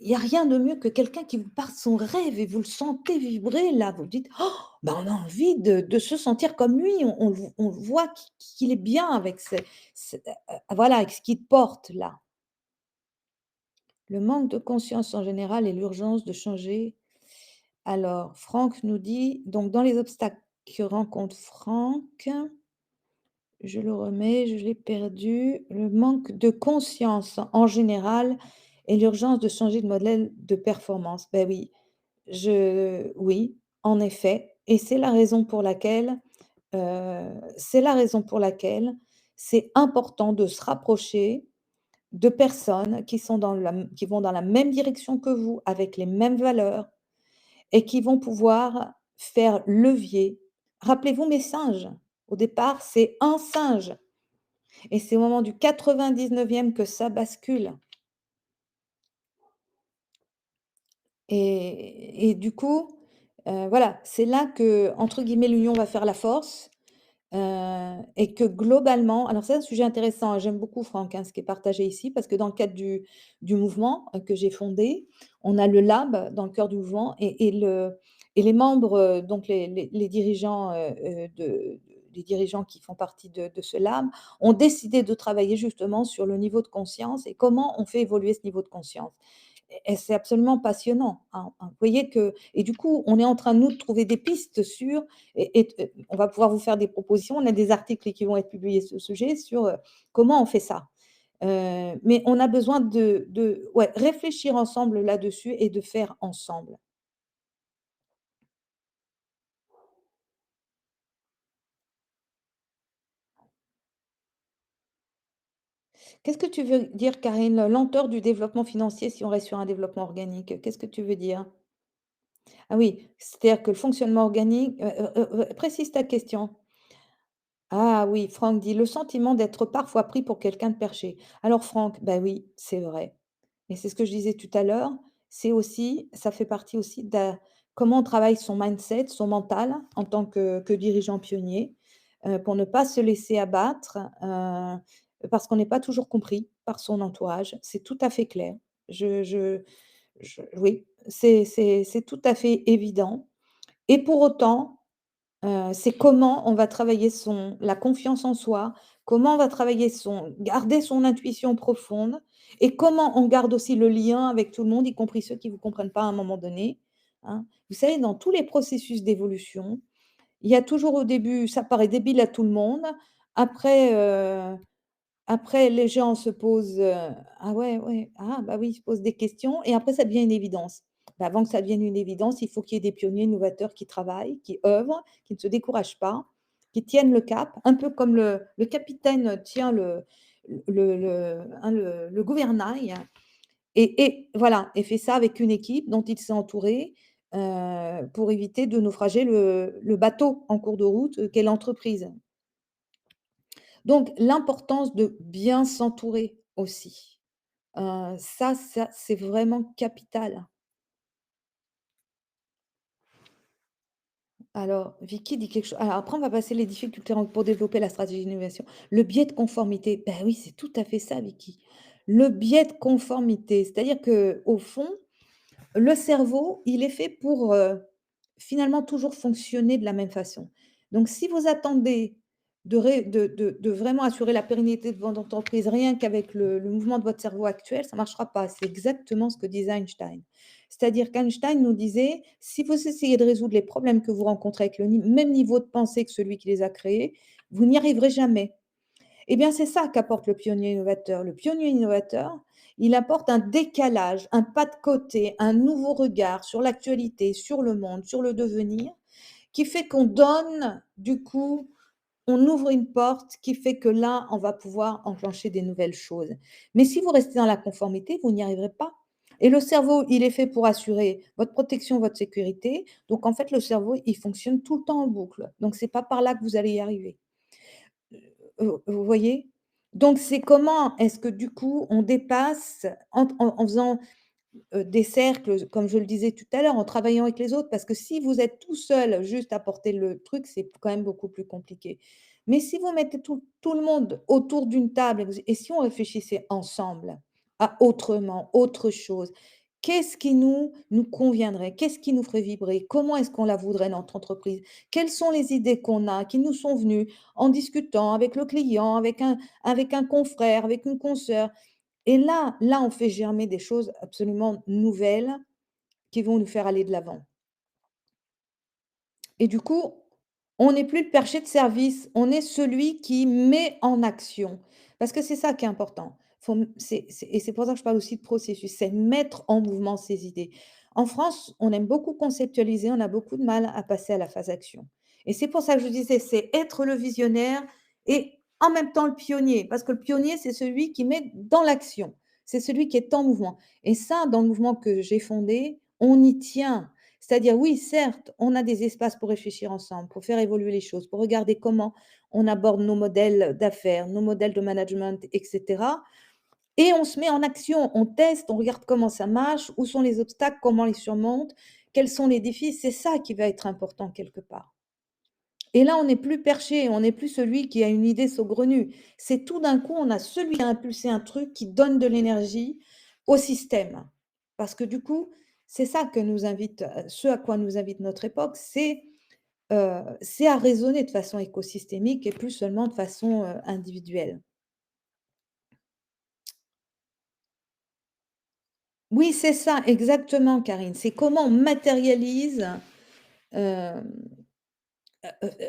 il y a rien de mieux que quelqu'un qui vous parle son rêve et vous le sentez vibrer là, vous dites: «Oh, bah, on a envie de se sentir comme lui, on le voit qu'il est bien avec voilà, avec ce qu'il porte là». Le manque de conscience en général et l'urgence de changer. Alors Franck nous dit donc dans les obstacles que rencontre Franck, je le remets, je l'ai perdu. Le manque de conscience en général et l'urgence de changer de modèle de performance. Ben oui, oui, en effet, et c'est la raison pour laquelle c'est important de se rapprocher de personnes qui vont dans la même direction que vous, avec les mêmes valeurs et qui vont pouvoir faire levier. Rappelez-vous mes singes. Au départ, c'est un singe. Et c'est au moment du 99e que ça bascule et du coup, voilà, c'est là que entre guillemets «l'union va faire la force», et que globalement alors c'est un sujet intéressant, hein, j'aime beaucoup Franck, hein, ce qui est partagé ici parce que dans le cadre du mouvement, que j'ai fondé, on a le lab dans le cœur du mouvement et les membres, donc les dirigeants, les dirigeants qui font partie de ce lab ont décidé de travailler justement sur le niveau de conscience et comment on fait évoluer ce niveau de conscience et c'est absolument passionnant, hein. Vous voyez que et du coup, on est en train, nous, de trouver des pistes sur on va pouvoir vous faire des propositions. On a des articles qui vont être publiés sur ce sujet sur, comment on fait ça. Mais on a besoin de ouais, réfléchir ensemble là-dessus et de faire ensemble. Qu'est-ce que tu veux dire, Karine, lenteur du développement financier si on reste sur un développement organique? Qu'est-ce que tu veux dire? Ah oui, c'est-à-dire que le fonctionnement organique, précise ta question. Ah oui, Franck dit: «Le sentiment d'être parfois pris pour quelqu'un de perché». Alors Franck, bah oui, c'est vrai et c'est ce que je disais tout à l'heure, c'est aussi ça fait partie aussi de comment on travaille son mindset, son mental en tant que dirigeant pionnier, pour ne pas se laisser abattre, parce qu'on n'est pas toujours compris par son entourage. C'est tout à fait clair. Oui, c'est tout à fait évident et pour autant, c'est comment on va travailler son la confiance en soi, comment on va travailler son garder son intuition profonde et comment on garde aussi le lien avec tout le monde, y compris ceux qui ne vous comprennent pas à un moment donné, hein. Vous savez, dans tous les processus d'évolution, il y a toujours au début, ça paraît débile à tout le monde, après, après les gens se posent, «Ah ouais, ouais, ah bah oui», ils se posent des questions et après ça devient une évidence. Bah, avant que ça devienne une évidence, il faut qu'il y ait des pionniers novateurs qui travaillent, qui œuvrent, qui ne se découragent pas, qui tiennent le cap, un peu comme le capitaine tient le gouvernail et voilà et fait ça avec une équipe dont il s'est entouré, pour éviter de naufrager le bateau en cours de route, qu'est l'entreprise. Donc l'importance de bien s'entourer aussi, ça, c'est vraiment capital. Alors Vicky dit quelque chose alors après on va passer les difficultés pour développer la stratégie d'innovation. Le biais de conformité, ben oui, c'est tout à fait ça Vicky. Le biais de conformité, c'est-à-dire que au fond, le cerveau, il est fait pour, finalement toujours fonctionner de la même façon. Donc si vous attendez de vraiment assurer la pérennité de votre entreprise rien qu'avec le mouvement de votre cerveau actuel, ça ne marchera pas. C'est exactement ce que disait Einstein. C'est-à-dire qu'Einstein nous disait: «Si vous essayez de résoudre les problèmes que vous rencontrez avec le même niveau de pensée que celui qui les a créés, vous n'y arriverez jamais». Eh bien, c'est ça qu'apporte le pionnier innovateur. Le pionnier innovateur, il apporte un décalage, un pas de côté, un nouveau regard sur l'actualité, sur le monde, sur le devenir, qui fait qu'on donne, du coup, on ouvre une porte qui fait que là, on va pouvoir enclencher des nouvelles choses. Mais si vous restez dans la conformité, vous n'y arriverez pas. Et le cerveau, il est fait pour assurer votre protection, votre sécurité. Donc en fait, le cerveau, il fonctionne tout le temps en boucle. Donc c'est pas par là que vous allez y arriver. Vous voyez? Donc c'est comment est-ce que du coup on dépasse en faisant des cercles, comme je le disais tout à l'heure, en travaillant avec les autres, parce que si vous êtes tout seul, juste à porter le truc, c'est quand même beaucoup plus compliqué. Mais si vous mettez tout le monde autour d'une table et si on réfléchissait ensemble à autrement, autre chose, qu'est-ce qui nous conviendrait? Qu'est-ce qui nous ferait vibrer? Comment est-ce qu'on la voudrait, notre entreprise? Quelles sont les idées qu'on a, qui nous sont venues en discutant avec le client, avec un confrère, avec une consoeur? Et là, on fait germer des choses absolument nouvelles qui vont nous faire aller de l'avant. Et du coup, on n'est plus le perché de service, on est celui qui met en action. Parce que c'est ça qui est important. Faut m c'est et c'est pour ça que je parle aussi de processus, c'est mettre en mouvement ses idées. En France, on aime beaucoup conceptualiser, on a beaucoup de mal à passer à la phase action. Et c'est pour ça que je disais, c'est être le visionnaire et en même temps le pionnier. Parce que le pionnier, c'est celui qui met dans l'action. C'est celui qui est en mouvement. Et ça, dans le mouvement que j'ai fondé, on y tient. C'est-à-dire, oui, certes, on a des espaces pour réfléchir ensemble, pour faire évoluer les choses, pour regarder comment on aborde nos modèles d'affaires, nos modèles de management, et cetera, et on se met en action, on teste, on regarde comment ça marche, où sont les obstacles, comment on les surmonte, quels sont les défis. C'est ça qui va être important quelque part. Et là, on n'est plus perché, on n'est plus celui qui a une idée saugrenue. C'est tout d'un coup, on a celui qui a impulsé un truc qui donne de l'énergie au système. Parce que du coup, c'est ça que nous invite, ce à quoi nous invite notre époque, c'est à raisonner de façon écosystémique et plus seulement de façon, individuelle. Oui, c'est ça, exactement, Karine. C'est comment on matérialise, hem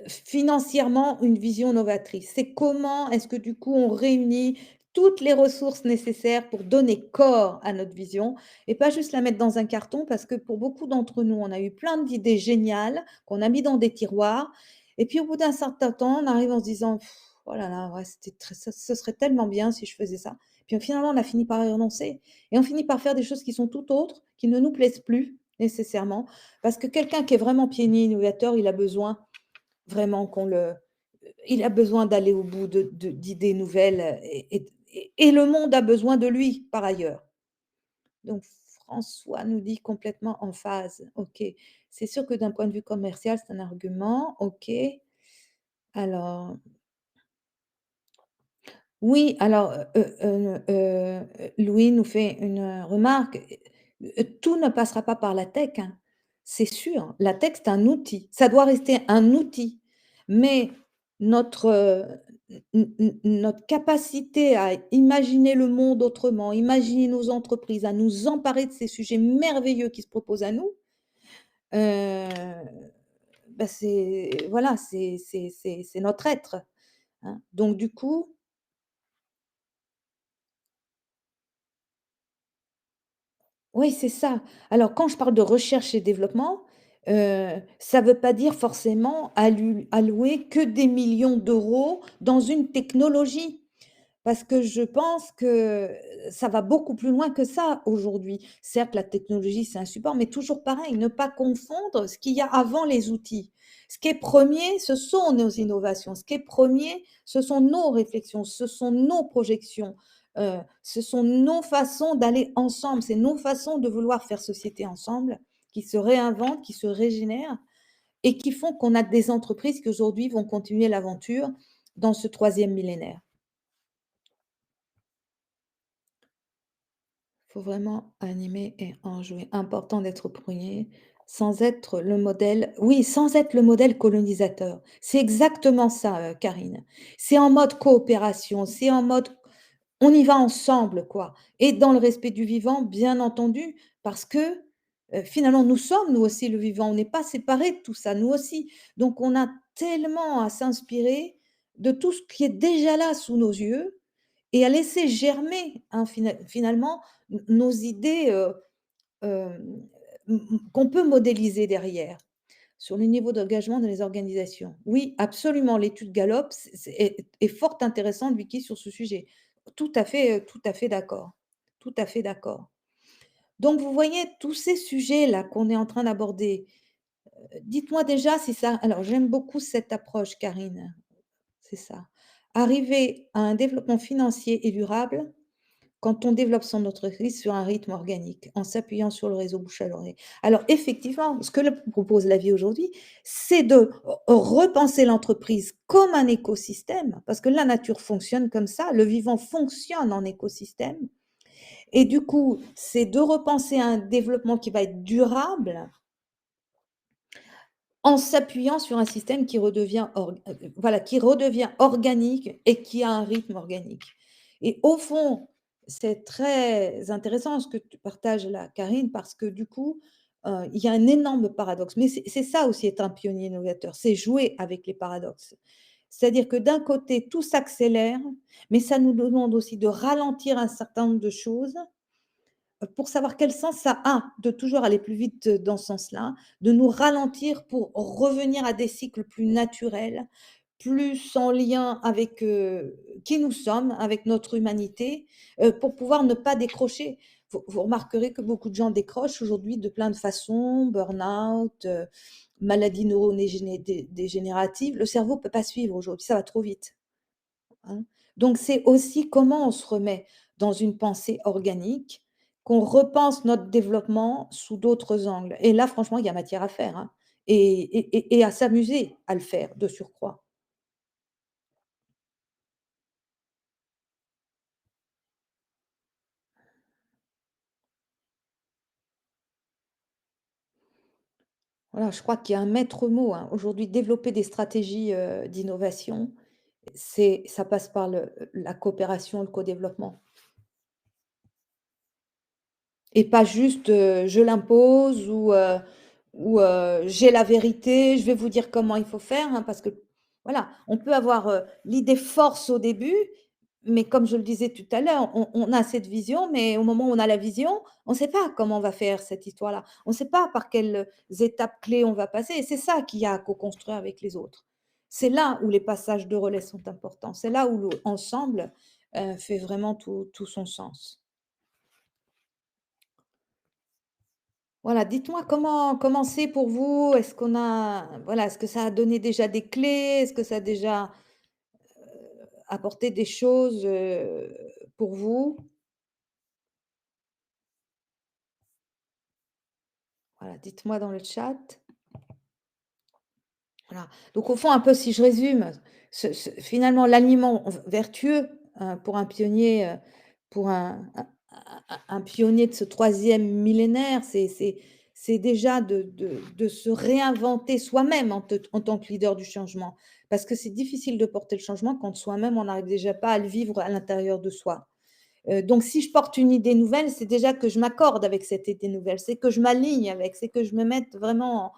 financièrement une vision novatrice. C'est comment est-ce que du coup on réunit toutes les ressources nécessaires pour donner corps à notre vision et pas juste la mettre dans un carton parce que pour beaucoup d'entre nous, on a eu plein d'idées géniales qu'on a mis dans des tiroirs et puis au bout d'un certain temps, on arrive en se disant: «Pff, oh là là, ouais, c'était très ce serait tellement bien si je faisais ça». Puis finalement, on a fini par y renoncer et on finit par faire des choses qui sont tout autres, qui ne nous plaisent plus nécessairement parce que quelqu'un qui est vraiment pionnier, innovateur, il a besoin vraiment qu'on le il a besoin d'aller au bout d'idées nouvelles, et le monde a besoin de lui par ailleurs. Donc François nous dit: «Complètement en phase». OK. C'est sûr que d'un point de vue commercial, c'est un argument. OK. Alors oui, alors, Louis nous fait une, remarque, tout ne passera pas par la tech, hein. C'est sûr, la tech, c'est un outil. Ça doit rester un outil, mais notre, notre capacité à imaginer le monde autrement, imaginer nos entreprises, à nous emparer de ces sujets merveilleux qui se proposent à nous, heu, bah, c'est voilà, c'est notre être, hein. Donc du coup. Oui, c'est ça. Alors quand je parle de recherche et développement, ça ne veut pas dire forcément allouer que des millions d'euros dans une technologie. Parce que je pense que ça va beaucoup plus loin que ça aujourd'hui. Certes, la technologie, c'est un support, mais toujours pareil, ne pas confondre ce qu'il y a avant les outils. Ce qui est premier, ce sont nos innovations. Ce qui est premier, ce sont nos réflexions, ce sont nos projections, ce sont nos façons d'aller ensemble, c'est nos façons de vouloir faire société ensemble qui se réinventent, qui se régénèrent et qui font qu'on a des entreprises qui aujourd'hui vont continuer l'aventure dans ce troisième millénaire. Faut vraiment animer et enjouer. Important d'être premier, sans être le modèle oui, sans être le modèle colonisateur. C'est exactement ça, Karine. C'est en mode coopération, c'est en mode on y va ensemble, quoi, et dans le respect du vivant, bien entendu, parce que, finalement, nous sommes, nous aussi, le vivant. On n'est pas séparés de tout ça, nous aussi. Donc on a tellement à s'inspirer de tout ce qui est déjà là sous nos yeux et à laisser germer, hein, finalement, nos idées, hem, qu'on peut modéliser derrière. sur le niveau d'engagement dans les organisations. Oui, absolument, l'étude Gallup est fort intéressante, Vicky, sur ce sujet. Tout à fait d'accord. Tout à fait d'accord. Donc vous voyez tous ces sujets-là qu'on est en train d'aborder, dites-moi déjà si ça alors j'aime beaucoup cette approche, Karine, c'est ça. Arriver à un développement financier et durable quand on développe son entreprise sur un rythme organique, en s'appuyant sur le réseau bouche à oreille. Alors effectivement, ce que propose la vie aujourd'hui, c'est de repenser l'entreprise comme un écosystème, parce que la nature fonctionne comme ça, le vivant fonctionne en écosystème. Et du coup, c'est de repenser un développement qui va être durable en s'appuyant sur un système qui redevient voilà, qui redevient organique et qui a un rythme organique. Et au fond, c'est très intéressant ce que tu partages là, Karine, parce que du coup, il y a un énorme paradoxe. Mais c'est ça aussi être un pionnier innovateur, c'est jouer avec les paradoxes. C'est-à-dire que d'un côté, tout s'accélère, mais ça nous demande aussi de ralentir un certain nombre de choses pour savoir quel sens ça a de toujours aller plus vite dans ce sens-là, de nous ralentir pour revenir à des cycles plus naturels, plus en lien avec, qui nous sommes, avec notre humanité, pour pouvoir ne pas décrocher. Vous remarquerez que beaucoup de gens décrochent aujourd'hui de plein de façons, burn-out, maladies dégénératives. Le cerveau ne peut pas suivre aujourd'hui, ça va trop vite. Hein. Donc c'est aussi comment on se remet dans une pensée organique, qu'on repense notre développement sous d'autres angles. Et là, franchement, il y a matière à faire, hein, et à s'amuser à le faire de surcroît. Voilà, je crois qu'il y a un maître mot, hein, aujourd'hui, développer des stratégies, d'innovation, ça passe par la coopération, le co-développement. Et pas juste, je l'impose ou j'ai la vérité, je vais vous dire comment il faut faire, hein, parce que voilà, on peut avoir, l'idée force au début, mais comme je le disais tout à l'heure, on a cette vision, mais au moment où on a la vision, on ne sait pas comment on va faire cette histoire-là. On ne sait pas par quelles étapes clés on va passer et c'est ça qu'il y a à co-construire avec les autres. C'est là où les passages de relais sont importants. C'est là où l'ensemble, fait vraiment tout son sens. Voilà, dites-moi comment c'est pour vous? Est-ce qu'on a voilà, est-ce que ça a donné déjà des clés? Est-ce que ça a déjà apporté des choses, pour vous? Voilà, dites-moi dans le chat. Voilà, donc au fond, un peu si je résume, finalement l'aliment vertueux, pour un pionnier, pour un pionnier de ce troisième millénaire, c'est déjà de se réinventer soi-même en tant que leader du changement. Parce que c'est difficile de porter le changement quand soi-même on n'arrive déjà pas à le vivre à l'intérieur de soi. Donc si je porte une idée nouvelle, c'est déjà que je m'accorde avec cette idée nouvelle, c'est que je m'aligne avec, c'est que je me mette vraiment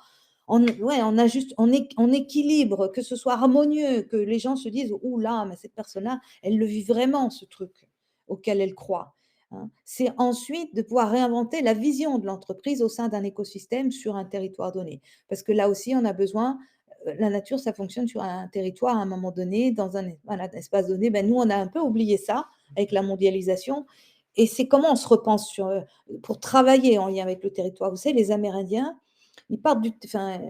ouais, en équilibre, que ce soit harmonieux, que les gens se disent: «Ouh là, mais cette personne-là, elle le vit vraiment ce truc auquel elle croit», hein. C'est ensuite de pouvoir réinventer la vision de l'entreprise au sein d'un écosystème sur un territoire donné. Parce que là aussi, on a besoin, la nature, ça fonctionne sur un territoire à un moment donné, dans voilà, un espace donné. Ben, nous, on a un peu oublié ça avec la mondialisation et c'est comment on se repense sur, pour travailler en lien avec le territoire. Vous savez, les Amérindiens, ils partent enfin,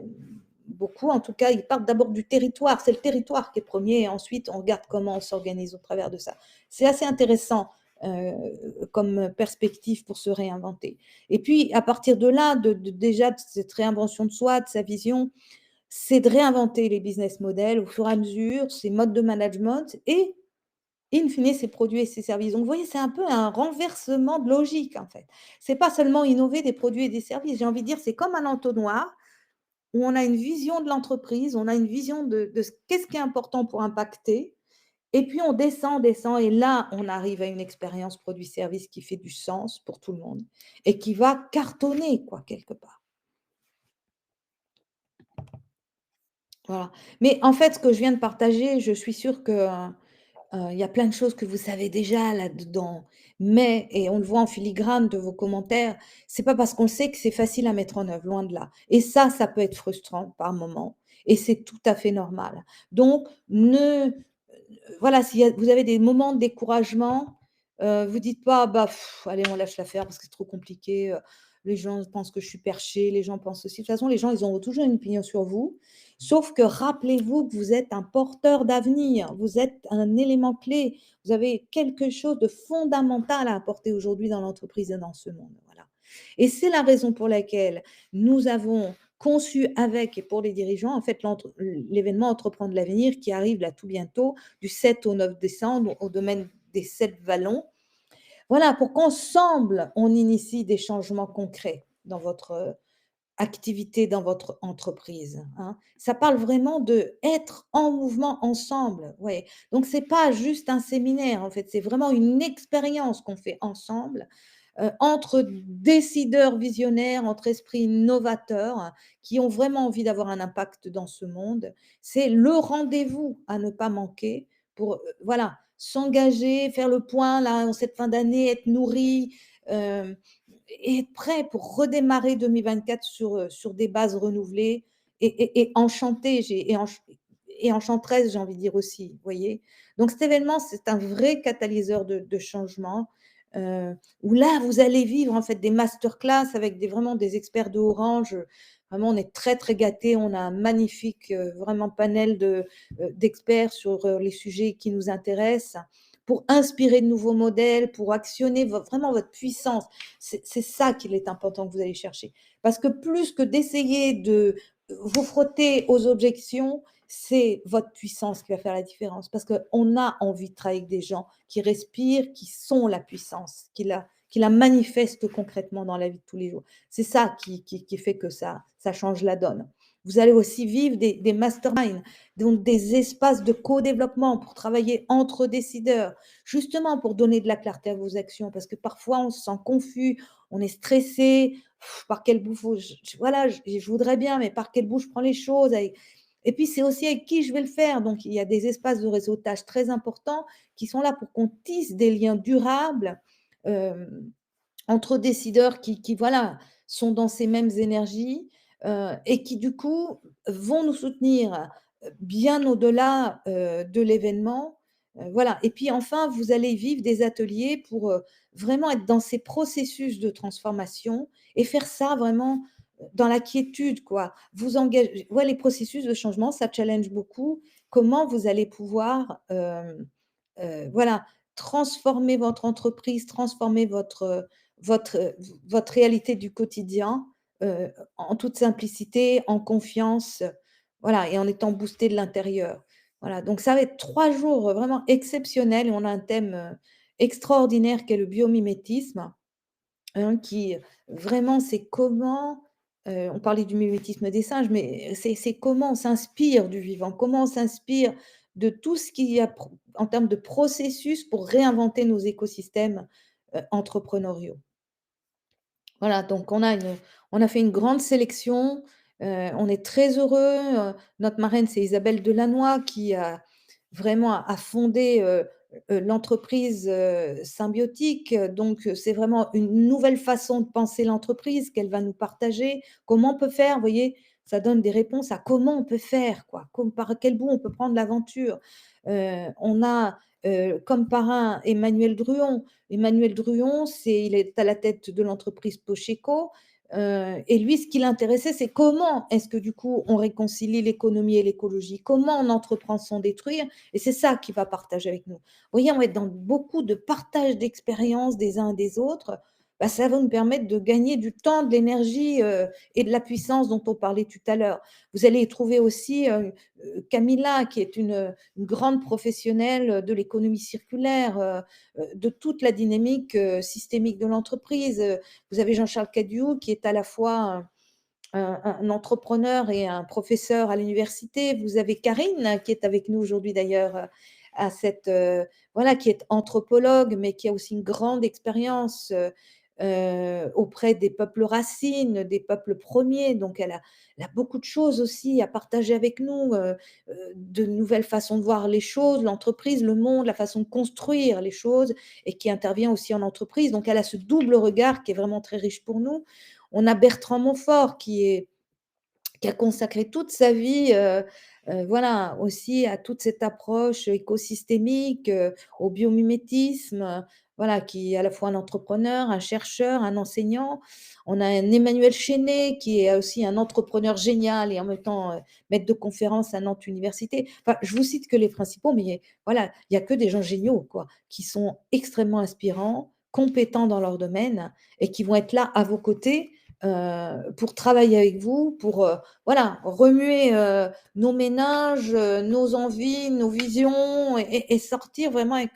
beaucoup en tout cas, ils partent d'abord du territoire. C'est le territoire qui est premier et ensuite on regarde comment on s'organise au travers de ça. C'est assez intéressant, comme perspective pour se réinventer. Et puis à partir de là, déjà de cette réinvention de soi, de sa vision, c'est de réinventer les business models au fur et à mesure, ses modes de management et in fine, ses produits et ses services. Donc vous voyez, c'est un peu un renversement de logique, en fait. C'est pas seulement innover des produits et des services. J'ai envie de dire, c'est comme un entonnoir où on a une vision de l'entreprise, on a une vision de qu'est-ce qui est important pour impacter et puis on descend, descend et là, on arrive à une expérience produit-service qui fait du sens pour tout le monde et qui va cartonner quoi, quelque part. Voilà. Mais en fait, ce que je viens de partager, je suis sûre que, il y a plein de choses que vous savez déjà là-dedans, mais et on le voit en filigrane de vos commentaires, c'est pas parce qu'on le sait que c'est facile à mettre en œuvre, loin de là et ça peut être frustrant par moment et c'est tout à fait normal. Donc voilà, s'il y a vous avez des moments de découragement, vous dites pas: «Bah, allez, on lâche l'affaire parce que c'est trop compliqué, les gens pensent que je suis perché, les gens pensent ceci». De toute façon, les gens, ils auront toujours une opinion sur vous, sauf que rappelez-vous que vous êtes un porteur d'avenir, vous êtes un élément clé, vous avez quelque chose de fondamental à apporter aujourd'hui dans l'entreprise et dans ce monde, voilà et c'est la raison pour laquelle nous avons conçu avec et pour les dirigeants, en fait, l'événement Entreprendre l'avenir qui arrive là tout bientôt, du 7 au 9 décembre au domaine des 7 vallons. Voilà, pour qu'ensemble, on initie des changements concrets dans votre, activité, dans votre entreprise, hein. Ça parle vraiment de être en mouvement ensemble, ouais. Donc c'est pas juste un séminaire, en fait, c'est vraiment une expérience qu'on fait ensemble, entre décideurs visionnaires, entre esprits novateurs, hein, qui ont vraiment envie d'avoir un impact dans ce monde. C'est le rendez-vous à ne pas manquer pour, voilà, s'engager, faire le point là en cette fin d'année, être nourri, hem et être prêt pour redémarrer 2024 sur des bases renouvelées et enchanté, et enchanteresse, j'ai envie de dire aussi, vous voyez? Donc cet événement, c'est un vrai catalyseur de changement, où là, vous allez vivre en fait des masterclass avec vraiment des experts de haut rang. Vraiment, on est très, très gâtés. On a un magnifique, vraiment panel d'experts sur, les sujets qui nous intéressent, pour inspirer de nouveaux modèles, pour actionner vraiment votre puissance. C'est ça qu'il est important que vous allez chercher. Parce que plus que d'essayer de vous frotter aux objections, c'est votre puissance qui va faire la différence. Parce qu'on a envie de travailler avec des gens qui respirent, qui sont la puissance, qui la manifestent concrètement dans la vie de tous les jours. C'est ça qui fait que ça change la donne. Vous allez aussi vivre des masterminds, donc des espaces de co-développement pour travailler entre décideurs, justement pour donner de la clarté à vos actions. Parce que parfois, on se sent confus, on est stressé, par quel bout faut voilà, je voudrais bien, mais par quel bout je prends les choses avec et puis c'est aussi avec qui je vais le faire. Donc il y a des espaces de réseautage très importants qui sont là pour qu'on tisse des liens durables, hem, entre décideurs qui voilà, sont dans ces mêmes énergies, et qui du coup vont nous soutenir, bien au-delà, de l'événement, voilà et puis enfin, vous allez vivre des ateliers pour, vraiment être dans ces processus de transformation et faire ça vraiment, dans la quiétude quoi. Vous engage ouais, les processus de changement, ça challenge beaucoup. Comment vous allez pouvoir, voilà, transformer votre entreprise, transformer votre réalité du quotidien, en toute simplicité, en confiance, voilà et en étant boosté de l'intérieur. Voilà, donc ça va être 3 jours, vraiment exceptionnels et on a un thème, extraordinaire qui est le biomimétisme. Hein, qui vraiment, c'est comment, on parlait du mimétisme des singes, mais c'est comment on s'inspire du vivant, comment on s'inspire de tout ce qu'il y a en termes de processus pour réinventer nos écosystèmes, entrepreneuriaux. Voilà, donc on a fait une grande sélection, on est très heureux, notre marraine, c'est Isabelle Delannoy qui a fondé, l'entreprise, Symbiotique, donc c'est vraiment une nouvelle façon de penser l'entreprise qu'elle va nous partager. Comment on peut faire, vous voyez? Ça donne des réponses à comment on peut faire, quoi, par quel bout on peut prendre l'aventure. On a, comme parrain Emmanuel Druon. Emmanuel Druon, il est à la tête de l'entreprise Pocheco, et lui, ce qui l'intéressait, c'est comment est-ce que du coup on réconcilie l'économie et l'écologie? Comment on entreprend sans détruire? Et c'est ça qu'il va partager avec nous. Vous voyez, on va être dans beaucoup de partage d'expériences des uns et des autres. Bah, ça va nous permettre de gagner du temps, de l'énergie, et de la puissance dont on parlait tout à l'heure. Vous allez y trouver aussi, Camilla qui est une grande professionnelle de l'économie circulaire, de toute la dynamique, systémique de l'entreprise. Vous avez Jean-Charles Cadiou qui est à la fois un entrepreneur et un professeur à l'université. Vous avez Karine qui est avec nous aujourd'hui d'ailleurs, à cette, voilà, qui est anthropologue, mais qui a aussi une grande expérience, auprès des peuples racines, des peuples premiers. Donc elle a beaucoup de choses aussi à partager avec nous, de nouvelles façons de voir les choses, l'entreprise, le monde, la façon de construire les choses et qui intervient aussi en entreprise. Donc elle a ce double regard qui est vraiment très riche pour nous. On a Bertrand Montfort qui a consacré toute sa vie, voilà, aussi à toute cette approche écosystémique, au biomimétisme, voilà, qui est à la fois un entrepreneur, un chercheur, un enseignant. On a un Emmanuel Chesnais qui est aussi un entrepreneur génial et en même temps, maître de conférence à Nantes Université. Enfin, je vous cite que les principaux, mais voilà, il y a que des gens géniaux, quoi, qui sont extrêmement compétents dans leur domaine et qui vont être là à vos côtés, pour travailler avec vous, pour, voilà, remuer, nos méninges, nos envies, nos visions et sortir vraiment avec,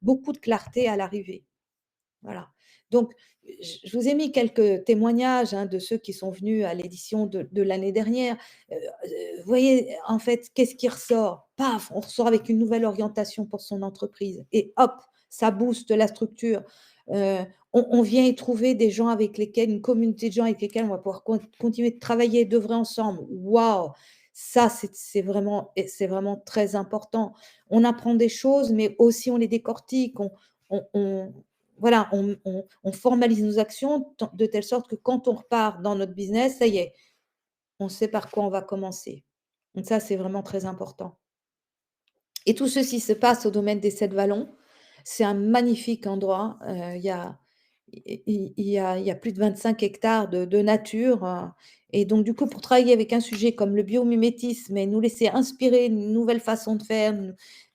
beaucoup de clarté à l'arrivée. Voilà. Donc, je vous ai mis quelques témoignages, hein, de ceux qui sont venus à l'édition de l'année dernière. Vous voyez, en fait, qu'est-ce qui ressort? Paf! On ressort avec une nouvelle orientation pour son entreprise et hop, ça booste la structure. Heu, on vient y trouver des gens avec lesquels une communauté de gens avec lesquels on va pouvoir continuer de travailler, d'œuvrer ensemble. Waouh! Ça, c'est vraiment très important. On apprend des choses, mais aussi on les décortique. On voilà, on formalise nos actions de telle sorte que quand on repart dans notre business, ça y est, on sait par quoi on va commencer. Donc ça, c'est vraiment très important. Et tout ceci se passe au domaine des 7 vallons. C'est un magnifique endroit, il y a plus de 25 hectares de nature, et donc du coup, pour travailler avec un sujet comme le biomimétisme et nous laisser inspirer une nouvelle façon de faire,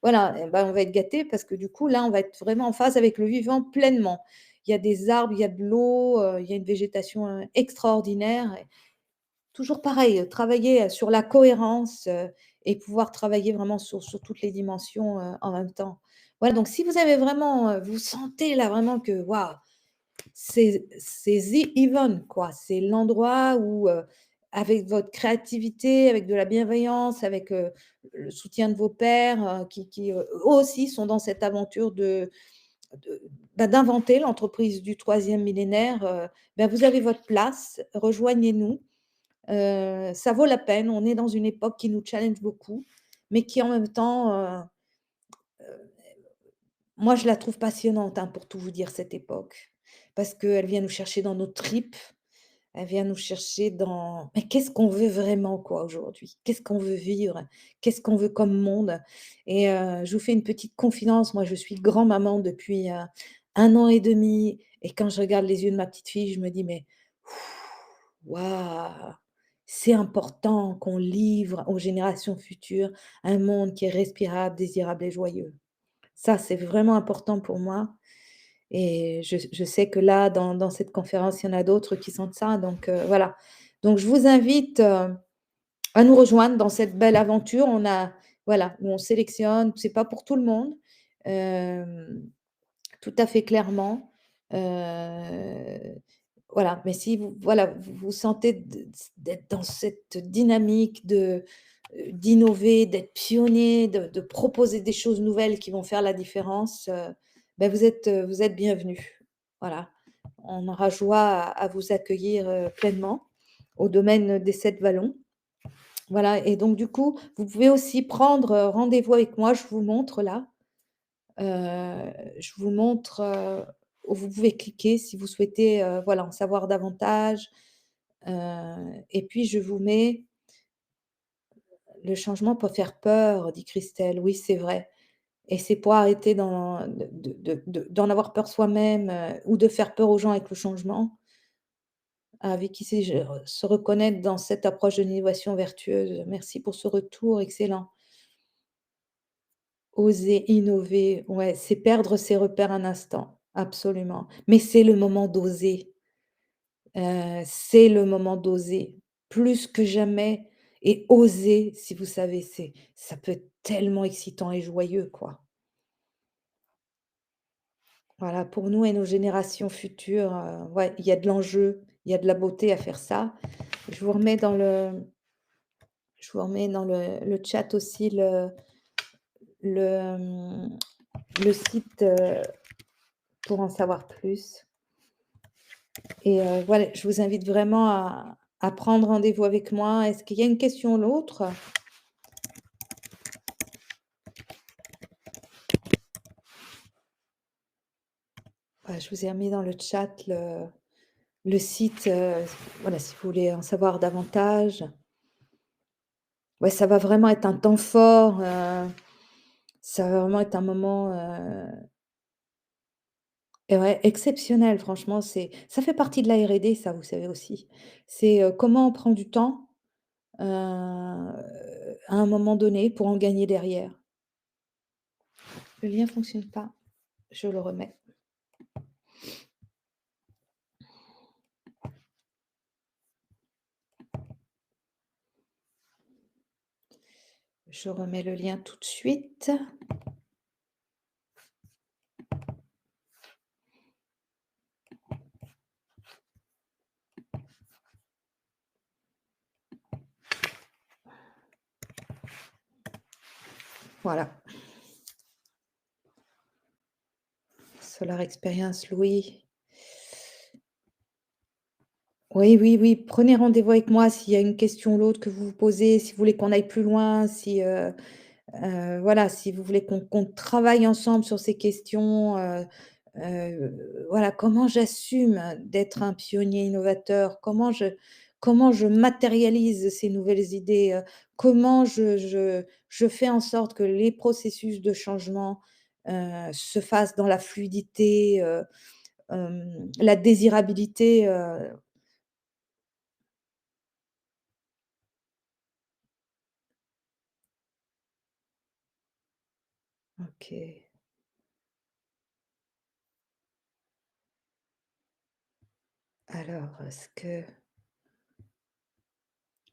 voilà, et ben, on va être gâtés parce que du coup, là, on va être vraiment en phase avec le vivant pleinement. Il y a des arbres, il y a de l'eau, il y a une végétation, extraordinaire. Toujours pareil, travailler, sur la cohérence, et pouvoir travailler vraiment sur toutes les dimensions, en même temps. Voilà, donc si vous avez vraiment, vous sentez là vraiment que waouh, c'est the heaven quoi, c'est l'endroit où, avec votre créativité, avec de la bienveillance, avec, le soutien de vos pairs, qui, eux aussi sont dans cette aventure de d'inventer l'entreprise du troisième millénaire, bah, vous avez votre place, rejoignez-nous. Ça vaut la peine. On est dans une époque qui nous challenge beaucoup, mais qui en même temps, moi je la trouve passionnante, hein, pour tout vous dire cette époque. Parce qu'elle vient nous chercher dans nos tripes, elle vient nous chercher dans mais qu'est-ce qu'on veut vraiment quoi aujourd'hui? Qu'est-ce qu'on veut vivre? Qu'est-ce qu'on veut comme monde? Et je vous fais une petite confidence, moi je suis grand-maman depuis, 1 an et demi et quand je regarde les yeux de ma petite fille, je me dis: «Mais waouh! C'est important qu'on livre aux générations futures un monde qui est respirable, désirable et joyeux». Ça, c'est vraiment important pour moi et je sais que là, dans cette conférence, il y en a d'autres qui sentent ça donc voilà. Donc je vous invite, à nous rejoindre dans cette belle aventure. On a voilà, où on sélectionne, c'est pas pour tout le monde, hem, tout à fait clairement, voilà, mais si vous voilà, vous vous sentez d'être dans cette dynamique d'innover, d'être pionnier, de proposer des choses nouvelles qui vont faire la différence, bah, vous êtes bienvenus. Voilà. On aura joie à vous accueillir, pleinement au domaine des 7 vallons. Voilà et donc du coup, vous pouvez aussi prendre, rendez-vous avec moi. Je vous montre là, je vous montre, où vous pouvez cliquer si vous souhaitez, voilà, en savoir davantage. Et puis je vous mets «Le changement peut faire peur», dit Christelle. Oui, c'est vrai et c'est pour arrêter d'en avoir peur soi-même, ou de faire peur aux gens avec le changement, avec qui c'est se reconnaître dans cette approche de l'innovation vertueuse. Merci pour ce retour excellent. Oser innover, ouais, c'est perdre ses repères un instant, absolument. Mais c'est le moment d'oser. C'est le moment d'oser, plus que jamais et oser, si vous savez, ça peut être tellement excitant et joyeux, quoi. Voilà, pour nous et nos générations futures, ouais, il y a de l'enjeu, il y a de la beauté à faire ça. Je vous remets dans le je vous remets dans le chat aussi le, le site, pour en savoir plus. et voilà, je vous invite vraiment à prendre rendez-vous avec moi. Est-ce qu'il y a une question ou l'autre? Je vous ai remis dans le chat le site, voilà, si vous voulez en savoir davantage. Ouais, ça va vraiment être un temps fort, ça va vraiment être un moment, et ouais, exceptionnel franchement, ça fait partie de la R&D ça, vous savez aussi. C'est, comment on prend du temps, à un moment donné pour en gagner derrière. Le lien fonctionne pas, je le remets. Je remets le lien tout de suite. Voilà. Solar Experience Louis. Oui, oui, oui, prenez rendez-vous avec moi s'il y a une question ou l'autre que vous vous posez, si vous voulez qu'on aille plus loin, si, voilà, si vous voulez qu'on travaille ensemble sur ces questions, voilà, comment j'assume d'être un pionnier innovateur? Comment je matérialise ces nouvelles idées? Comment je fais en sorte que les processus de changement, se fassent dans la fluidité, la désirabilité, OK. Alors,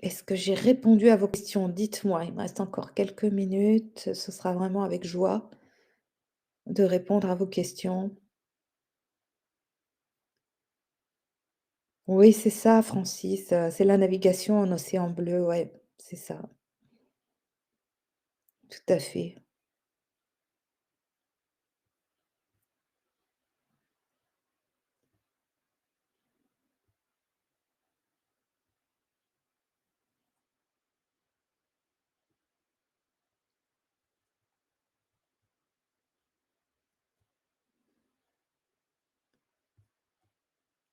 est-ce que j'ai répondu à vos questions? Dites-moi, il me reste encore quelques minutes, ce sera vraiment avec joie de répondre à vos questions. Oui, c'est ça, Francis, c'est la navigation en océan bleu, ouais, c'est ça, tout à fait.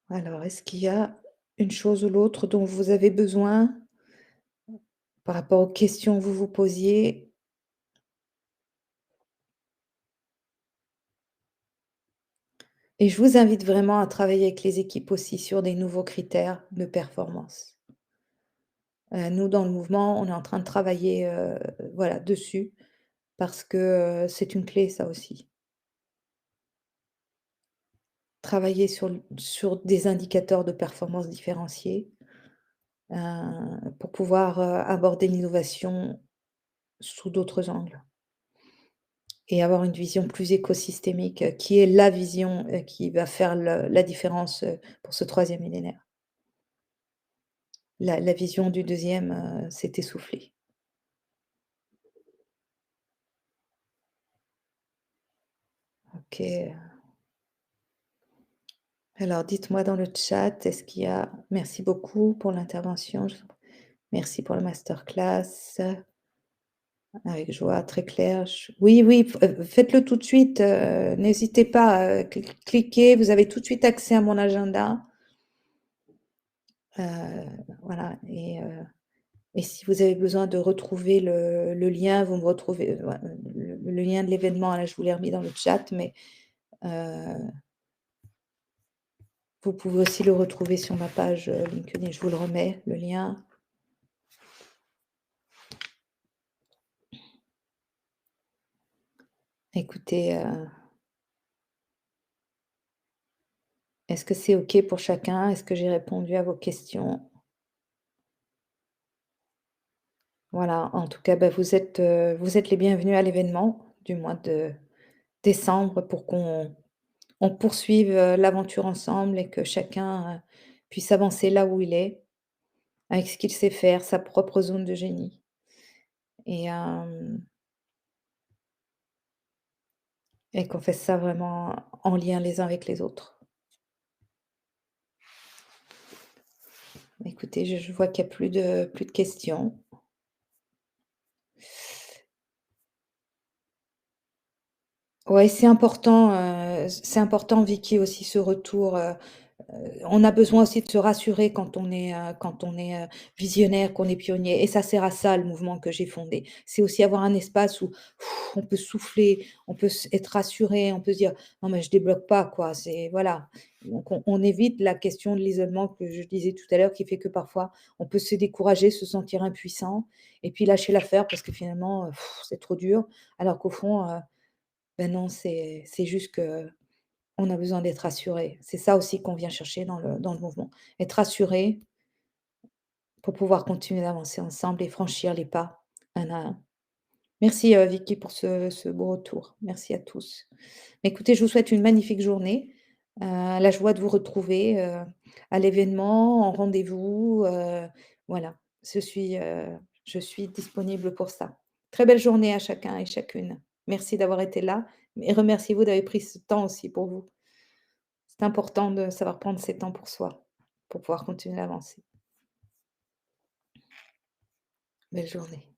Alors, est-ce qu'il y a une chose ou l'autre dont vous avez besoin par rapport aux questions que vous vous posiez? Et je vous invite vraiment à travailler avec les équipes aussi sur des nouveaux critères de performance. Nous, dans le mouvement, on est en train de travailler, voilà, dessus parce que, c'est une clé ça aussi. Travailler sur des indicateurs de performance différenciés, pour pouvoir, aborder l'innovation sous d'autres angles et avoir une vision plus écosystémique, qui est la vision, qui va faire le la différence, pour ce troisième millénaire. La vision du deuxième s'est essoufflée. OK, alors dites-moi dans le chat, est-ce qu'il y a merci beaucoup pour l'intervention, merci pour la masterclass. Avec joie, très clair. Oui, oui, faites-le tout de suite, n'hésitez pas, cliquez, vous avez tout de suite accès à mon agenda. Voilà et si vous avez besoin de retrouver le lien, vous me retrouvez, ouais, le lien de l'événement, là, je vous l'ai remis dans le chat, mais heu, vous pouvez aussi le retrouver sur ma page, LinkedIn. Je vous le remets, le lien. Écoutez, est-ce que c'est OK pour chacun? Est-ce que j'ai répondu à vos questions? Voilà, en tout cas, bah, vous êtes les bienvenus à l'événement du mois de décembre pour qu'on poursuive, l'aventure ensemble et que chacun, puisse avancer là où il est, avec ce qu'il sait faire, sa propre zone de génie et et qu'on fasse ça vraiment en lien les uns avec les autres. Écoutez, je vois qu'il y a plus de questions. Ouais, c'est important Vicky aussi ce retour, on a besoin aussi de se rassurer quand on est, visionnaire, qu'on est pionnier et ça sert à ça le mouvement que j'ai fondé. C'est aussi avoir un espace où on peut souffler, on peut être rassuré, on peut se dire: «Non mais je débloque pas quoi», c'est voilà. Donc on évite la question de l'isolement que je disais tout à l'heure qui fait que parfois on peut se décourager, se sentir impuissant et puis lâcher l'affaire parce que finalement, c'est trop dur. Alors qu'au fond, ben non, c'est juste que on a besoin d'être rassuré. C'est ça aussi qu'on vient chercher dans le mouvement. Être rassuré pour pouvoir continuer d'avancer ensemble et franchir les pas un à un. Merci, Vicky pour ce beau retour. Merci à tous. Écoutez, je vous souhaite une magnifique journée, la joie de vous retrouver, à l'événement, en rendez-vous, voilà. Je suis disponible pour ça. Très belle journée à chacun et chacune. Merci d'avoir été là et remerciez-vous d'avoir pris ce temps aussi pour vous. C'est important de savoir prendre ses temps pour soi, pour pouvoir continuer à avancer. Belle journée.